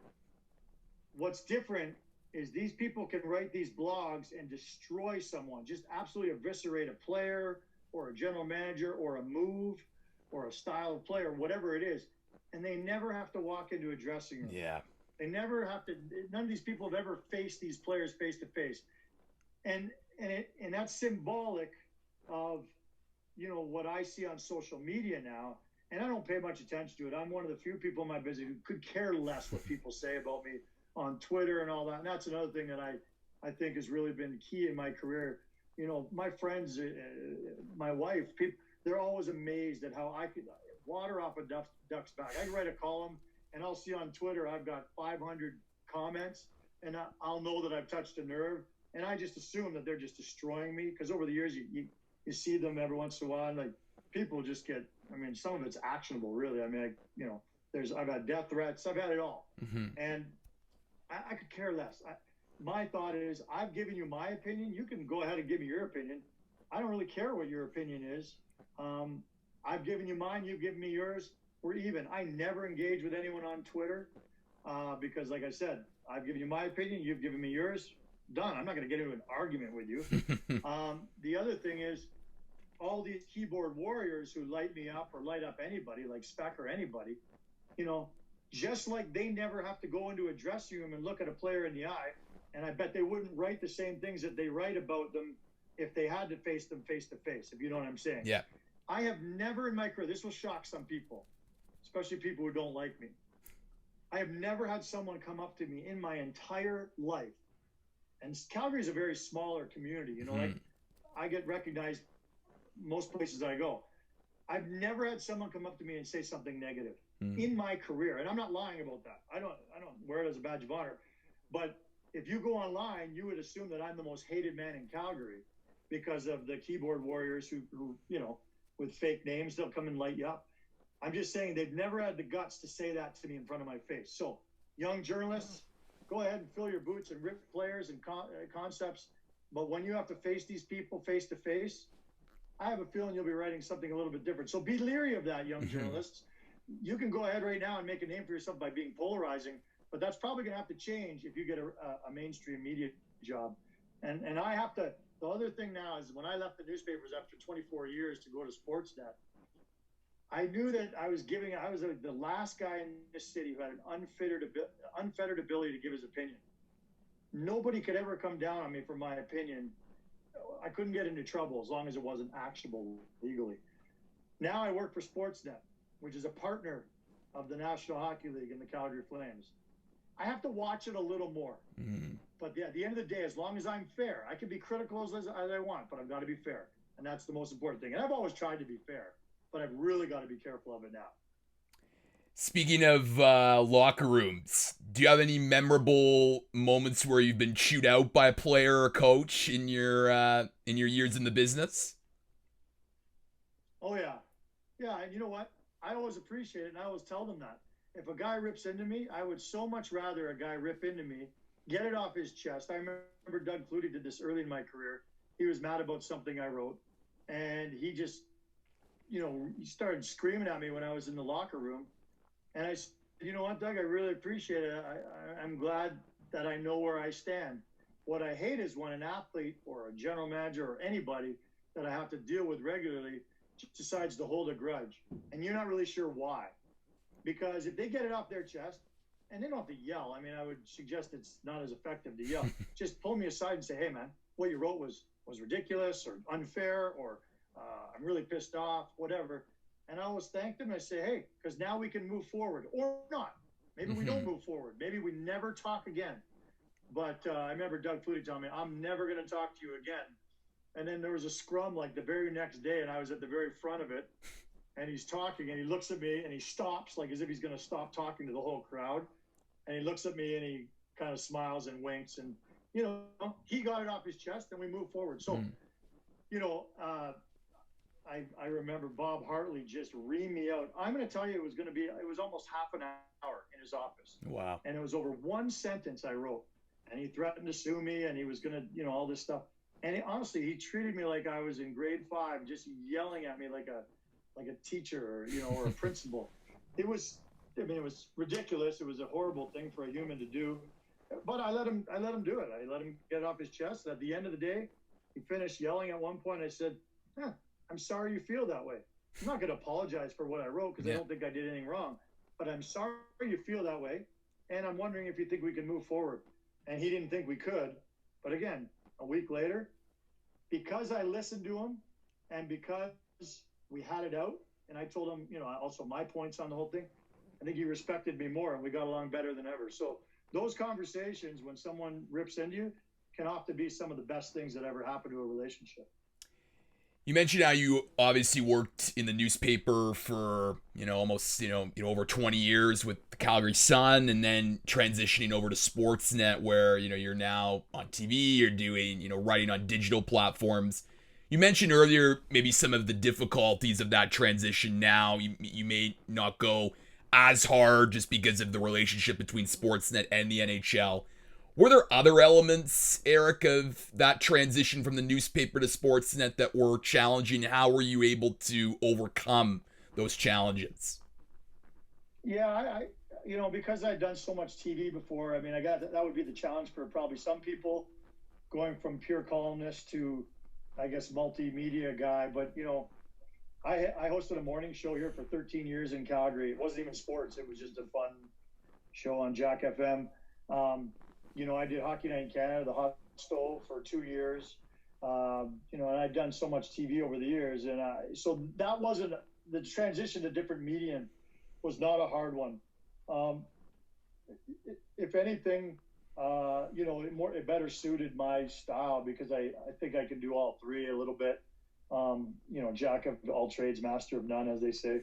What's different is these people can write these blogs and destroy someone, just absolutely eviscerate a player or a general manager or a move or a style of play or whatever it is. And they never have to walk into a dressing room. Yeah. They never have to, none of these people have ever faced these players face to face. And that's symbolic of, what I see on social media now. And I don't pay much attention to it. I'm one of the few people in my business who could care less what people say about me on Twitter and all that. And that's another thing that I think has really been key in my career. My friends, my wife, people, they're always amazed at how I could water off a duck's back. I can write a column and I'll see on Twitter I've got 500 comments and I'll know that I've touched a nerve. And I just assume that they're just destroying me, because over the years you see them every once in a while, and like people just get. I mean, some of it's actionable, really. I mean, I've had death threats, I've had it all, and I could care less. My thought is, I've given you my opinion. You can go ahead and give me your opinion. I don't really care what your opinion is. I've given you mine. You've given me yours. We're even. I never engage with anyone on Twitter because, like I said, I've given you my opinion. You've given me yours. Done. I'm not going to get into an argument with you. The other thing is, all these keyboard warriors who light me up or light up anybody, like Spector or anybody, just like they never have to go into a dressing room and look at a player in the eye, and I bet they wouldn't write the same things that they write about them if they had to face them face to face, if you know what I'm saying. Yeah. I have never in my career, this will shock some people, especially people who don't like me. I have never had someone come up to me in my entire life. And Calgary is a very smaller community, like I get recognized most places I go. I've never had someone come up to me and say something negative in my career. And I'm not lying about that. I don't wear it as a badge of honor. But if you go online, you would assume that I'm the most hated man in Calgary because of the keyboard warriors who with fake names, they'll come and light you up. I'm just saying they've never had the guts to say that to me in front of my face. So young journalists, go ahead and fill your boots and rip players and concepts. But when you have to face these people face to face, I have a feeling you'll be writing something a little bit different. So be leery of that, young journalists. You can go ahead right now and make a name for yourself by being polarizing, but that's probably going to have to change if you get a mainstream media job. And I have to, the other thing now is when I left the newspapers after 24 years to go to Sportsnet, I knew that I was the last guy in this city who had an unfettered ability to give his opinion. Nobody could ever come down on me for my opinion. I couldn't get into trouble as long as it wasn't actionable legally. Now I work for Sportsnet, which is a partner of the National Hockey League and the Calgary Flames. I have to watch it a little more. But at the end of the day, as long as I'm fair, I can be critical as I want, but I've got to be fair. And that's the most important thing. And I've always tried to be fair, but I've really got to be careful of it now. Speaking of locker rooms, do you have any memorable moments where you've been chewed out by a player or coach in your years in the business? Oh yeah, and you know what? I always appreciate it, and I always tell them that if a guy rips into me, I would so much rather a guy rip into me, get it off his chest. I remember Doug Flutie did this early in my career. He was mad about something I wrote, and he just, he started screaming at me when I was in the locker room. And I said, you know what, Doug, I really appreciate it. I'm glad that I know where I stand. What I hate is when an athlete or a general manager or anybody that I have to deal with regularly just decides to hold a grudge. And you're not really sure why. Because if they get it off their chest, and they don't have to yell. I mean, I would suggest it's not as effective to yell. Just pull me aside and say, hey, man, what you wrote was ridiculous or unfair or I'm really pissed off, whatever. And I always thank them. I say, hey, because now we can move forward or not. Maybe we don't move forward. Maybe we never talk again. But I remember Doug Flutie telling me, I'm never going to talk to you again. And then there was a scrum like the very next day, and I was at the very front of it. And he's talking, and he looks at me, and he stops, like as if he's going to stop talking to the whole crowd. And he looks at me, and he kind of smiles and winks. And, he got it off his chest, and we move forward. So you know, I remember Bob Hartley just reamed me out. I'm going to tell you, it was almost half an hour in his office. Wow. And it was over one sentence I wrote. And he threatened to sue me, and he was going to, you know, all this stuff. And honestly, he treated me like I was in grade 5, just yelling at me like a teacher, or, you know, or a principal. It was ridiculous. It was a horrible thing for a human to do. But I let him do it. I let him get it off his chest. At the end of the day, he finished yelling at one point. I said, I'm sorry you feel that way. I'm not going to apologize for what I wrote, because I don't think I did anything wrong. But I'm sorry you feel that way. And I'm wondering if you think we can move forward. And he didn't think we could. But again, a week later, because I listened to him and because we had it out, and I told him, you know, also my points on the whole thing, I think he respected me more, and we got along better than ever. So those conversations, when someone rips into you, can often be some of the best things that ever happened to a relationship. You mentioned how you obviously worked in the newspaper for, you know, almost, over 20 years with the Calgary Sun, and then transitioning over to Sportsnet, where, you know, you're now on TV, you're doing, writing on digital platforms. You mentioned earlier maybe some of the difficulties of that transition now. You may not go as hard just because of the relationship between Sportsnet and the NHL. Were there other elements, Eric, of that transition from the newspaper to Sportsnet that were challenging? How were you able to overcome those challenges? Yeah, I because I'd done so much TV before, I mean, that would be the challenge for probably some people, going from pure columnist to, I guess, multimedia guy. But, you know, I hosted a morning show here for 13 years in Calgary. It wasn't even sports. It was just a fun show on Jack FM. I did Hockey Night in Canada, the Hot Stove, for 2 years. And I'd done so much TV over the years. And so that wasn't, the transition to different medium was not a hard one. If anything, it better suited my style, because I think I can do all three a little bit. Jack of all trades, master of none, as they say.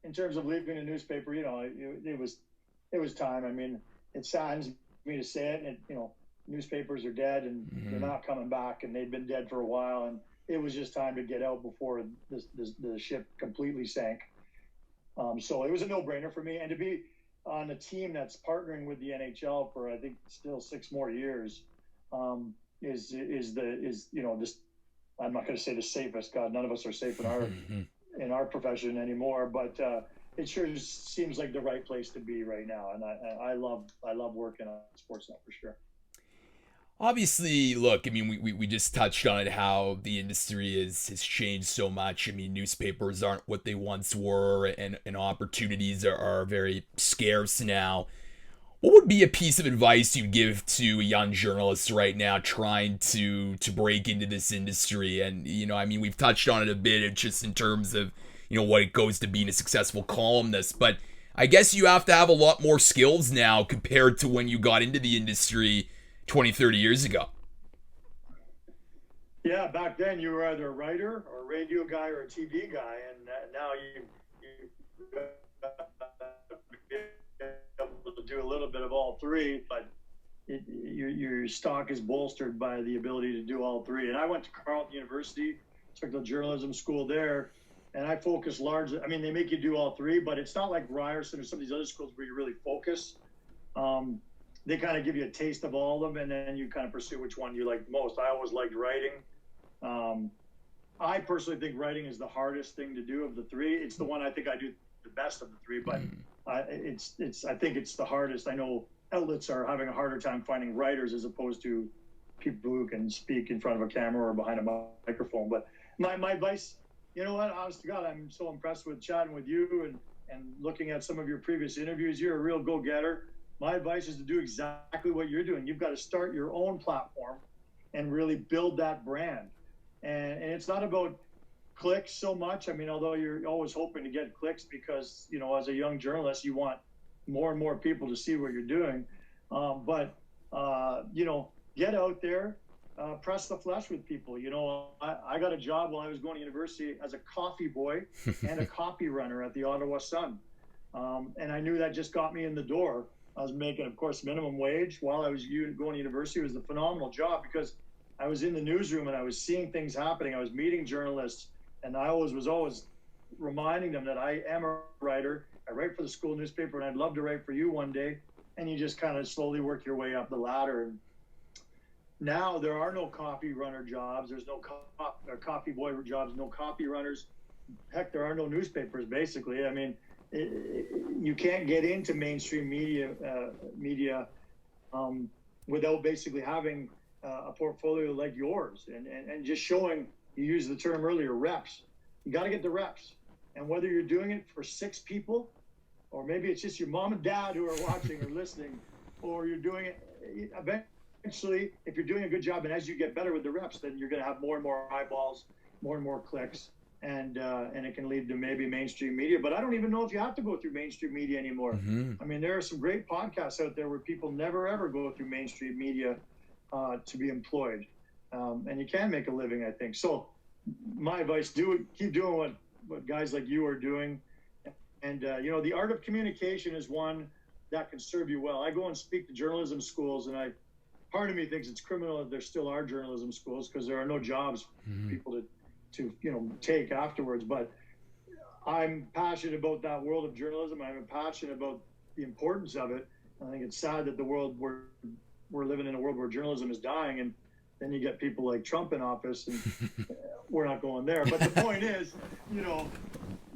In terms of leaving a newspaper, it was time. I mean, it saddens me to say it, and newspapers are dead, and they're not coming back, and they've been dead for a while, and it was just time to get out before the ship completely sank. So it was a no-brainer for me, and to be on a team that's partnering with the NHL for, I think, still 6 more years, is just, I'm not going to say the safest. God, none of us are safe in our profession anymore, but it sure seems like the right place to be right now, and I love working on Sportsnet for sure. Obviously, look, I mean, we just touched on it, how the industry has changed so much. I mean, newspapers aren't what they once were, and opportunities are very scarce now. What would be a piece of advice you'd give to a young journalist right now trying to break into this industry? And, we've touched on it a bit, just in terms of, what it goes to being a successful columnist. But I guess you have to have a lot more skills now compared to when you got into the industry 20, 30 years ago. Yeah, back then you were either a writer or a radio guy or a TV guy, and now you able to do a little bit of all three, but your stock is bolstered by the ability to do all three. And I went to Carleton University, took the journalism school there, and I focused largely. I mean, they make you do all three, but it's not like Ryerson or some of these other schools where you really focus. They kind of give you a taste of all of them, and then you kind of pursue which one you like most. I always liked writing. I personally think writing is the hardest thing to do of the three. It's the one I think I do the best of the three, but I think it's the hardest. I know outlets are having a harder time finding writers as opposed to people who can speak in front of a camera or behind a microphone. But my advice, you know what, honest to God, I'm so impressed with chatting with you and looking at some of your previous interviews. You're a real go-getter. My advice is to do exactly what you're doing. You've got to start your own platform and really build that brand. And it's not about clicks so much. I mean, although you're always hoping to get clicks because, as a young journalist, you want more and more people to see what you're doing. But get out there, press the flesh with people. I got a job while I was going to university as a coffee boy and a copy runner at the Ottawa Sun. And I knew that just got me in the door. I was making, of course, minimum wage while I was going to university. It was a phenomenal job because I was in the newsroom and I was seeing things happening. I was meeting journalists, and I was always reminding them that I am a writer. I write for the school newspaper, and I'd love to write for you one day. And you just kind of slowly work your way up the ladder. And now there are no coffee runner jobs. There's no coffee boy jobs, no copy runners. Heck, there are no newspapers, basically. I mean, you can't get into mainstream media without basically having a portfolio like yours and just showing, you used the term earlier, reps. You got to get the reps. And whether you're doing it for 6 people, or maybe it's just your mom and dad who are watching or listening, or you're doing it eventually, if you're doing a good job and as you get better with the reps, then you're going to have more and more eyeballs, more and more clicks, and it can lead to maybe mainstream media. But I don't even know if you have to go through mainstream media anymore. I mean, there are some great podcasts out there where people never ever go through mainstream media to be employed, and you can make a living, I think. So my advice, keep doing what guys like you are doing. And, the art of communication is one that can serve you well. I go and speak to journalism schools, and part of me thinks it's criminal that there still are journalism schools because there are no jobs for people to take afterwards. But I'm passionate about that world of journalism. I'm passionate about the importance of it. I think it's sad that we're living in a world where journalism is dying, and then you get people like Trump in office, and we're not going there. But the point is,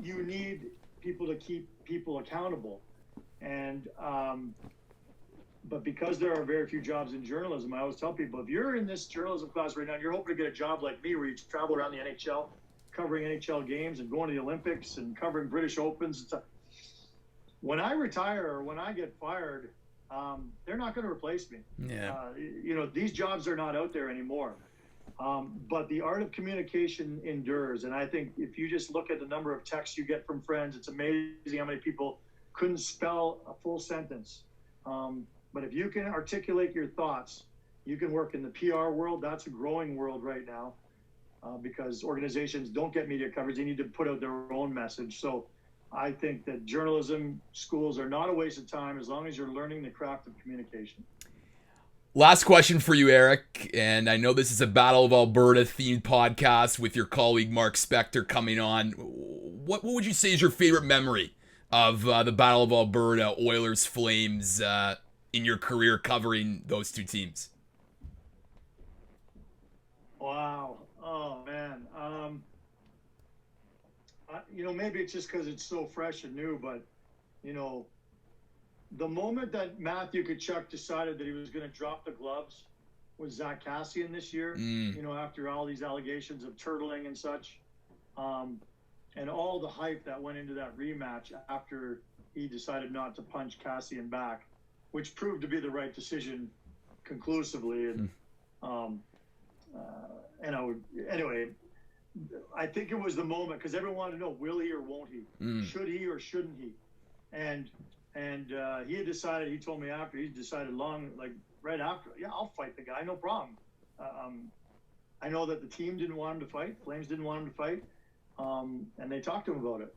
you need people to keep people accountable. And but because there are very few jobs in journalism, I always tell people, if you're in this journalism class right now and you're hoping to get a job like me where you travel around the NHL, covering NHL games and going to the Olympics and covering British Opens and stuff, when I retire or when I get fired, they're not going to replace me. These jobs are not out there anymore. But the art of communication endures. And I think if you just look at the number of texts you get from friends, it's amazing how many people couldn't spell a full sentence. But if you can articulate your thoughts, you can work in the PR world. That's a growing world right now because organizations don't get media coverage. They need to put out their own message. So I think that journalism schools are not a waste of time as long as you're learning the craft of communication. Last question for you, Eric, and I know this is a Battle of Alberta themed podcast with your colleague Mark Spector coming on. What would you say is your favorite memory of the Battle of Alberta, Oilers, Flames, in your career covering those two teams? Wow. Oh, man. Maybe it's just because it's so fresh and new, but, the moment that Matthew Tkachuk decided that he was going to drop the gloves with Zach Kassian this year, after all these allegations of turtling and such, and all the hype that went into that rematch after he decided not to punch Kassian back, which proved to be the right decision conclusively. And anyway, I think it was the moment because everyone wanted to know, will he or won't he? Should he or shouldn't he? And he had decided, he told me after, he decided right after, yeah, I'll fight the guy, no problem. I know that the team didn't want him to fight, Flames didn't want him to fight, and they talked to him about it.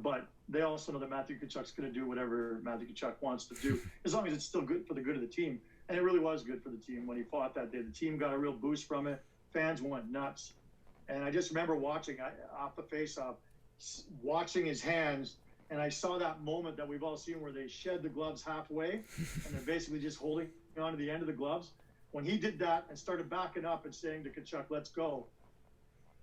But they also know that Matthew Tkachuk's going to do whatever Matthew Tkachuk wants to do, as long as it's still good for the good of the team. And it really was good for the team when he fought that day. The team got a real boost from it. Fans went nuts. And I just remember watching off the face-off, watching his hands, and I saw that moment that we've all seen where they shed the gloves halfway, and they're basically just holding on to the end of the gloves. When he did that and started backing up and saying to Tkachuk, let's go,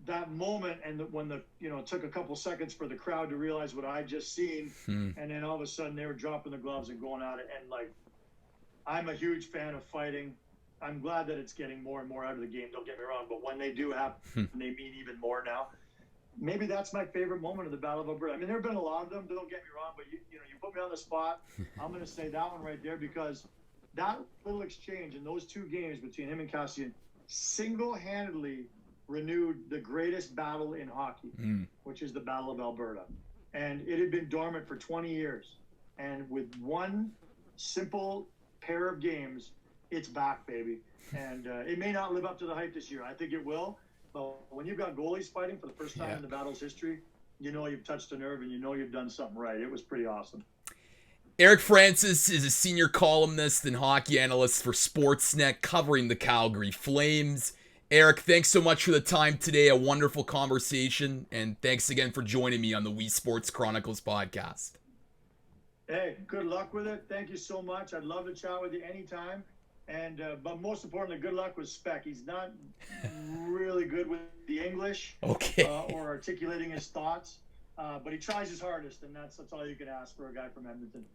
that moment, and when it took a couple seconds for the crowd to realize what I just seen, and then all of a sudden they were dropping the gloves and going at it. And I'm a huge fan of fighting. I'm glad that it's getting more and more out of the game, don't get me wrong, but when they do happen, they mean even more now. Maybe that's my favorite moment of the Battle of Alberta. I mean, there have been a lot of them, don't get me wrong, but you put me on the spot. I'm going to say that one right there because that little exchange in those two games between him and Kassian single-handedly renewed the greatest battle in hockey, which is the Battle of Alberta. And it had been dormant for 20 years. And with one simple pair of games, it's back, baby. And it may not live up to the hype this year. I think it will. But when you've got goalies fighting for the first time in the battle's history, you've touched a nerve and you've done something right. It was pretty awesome. Eric Francis is a senior columnist and hockey analyst for Sportsnet covering the Calgary Flames. Eric, thanks so much for the time today. A wonderful conversation, and thanks again for joining me on the Weesports Chronicles podcast. Hey, good luck with it. Thank you so much. I'd love to chat with you anytime. And but most importantly, good luck with Spec. He's not really good with the English or articulating his thoughts, but he tries his hardest, and that's all you can ask for a guy from Edmonton.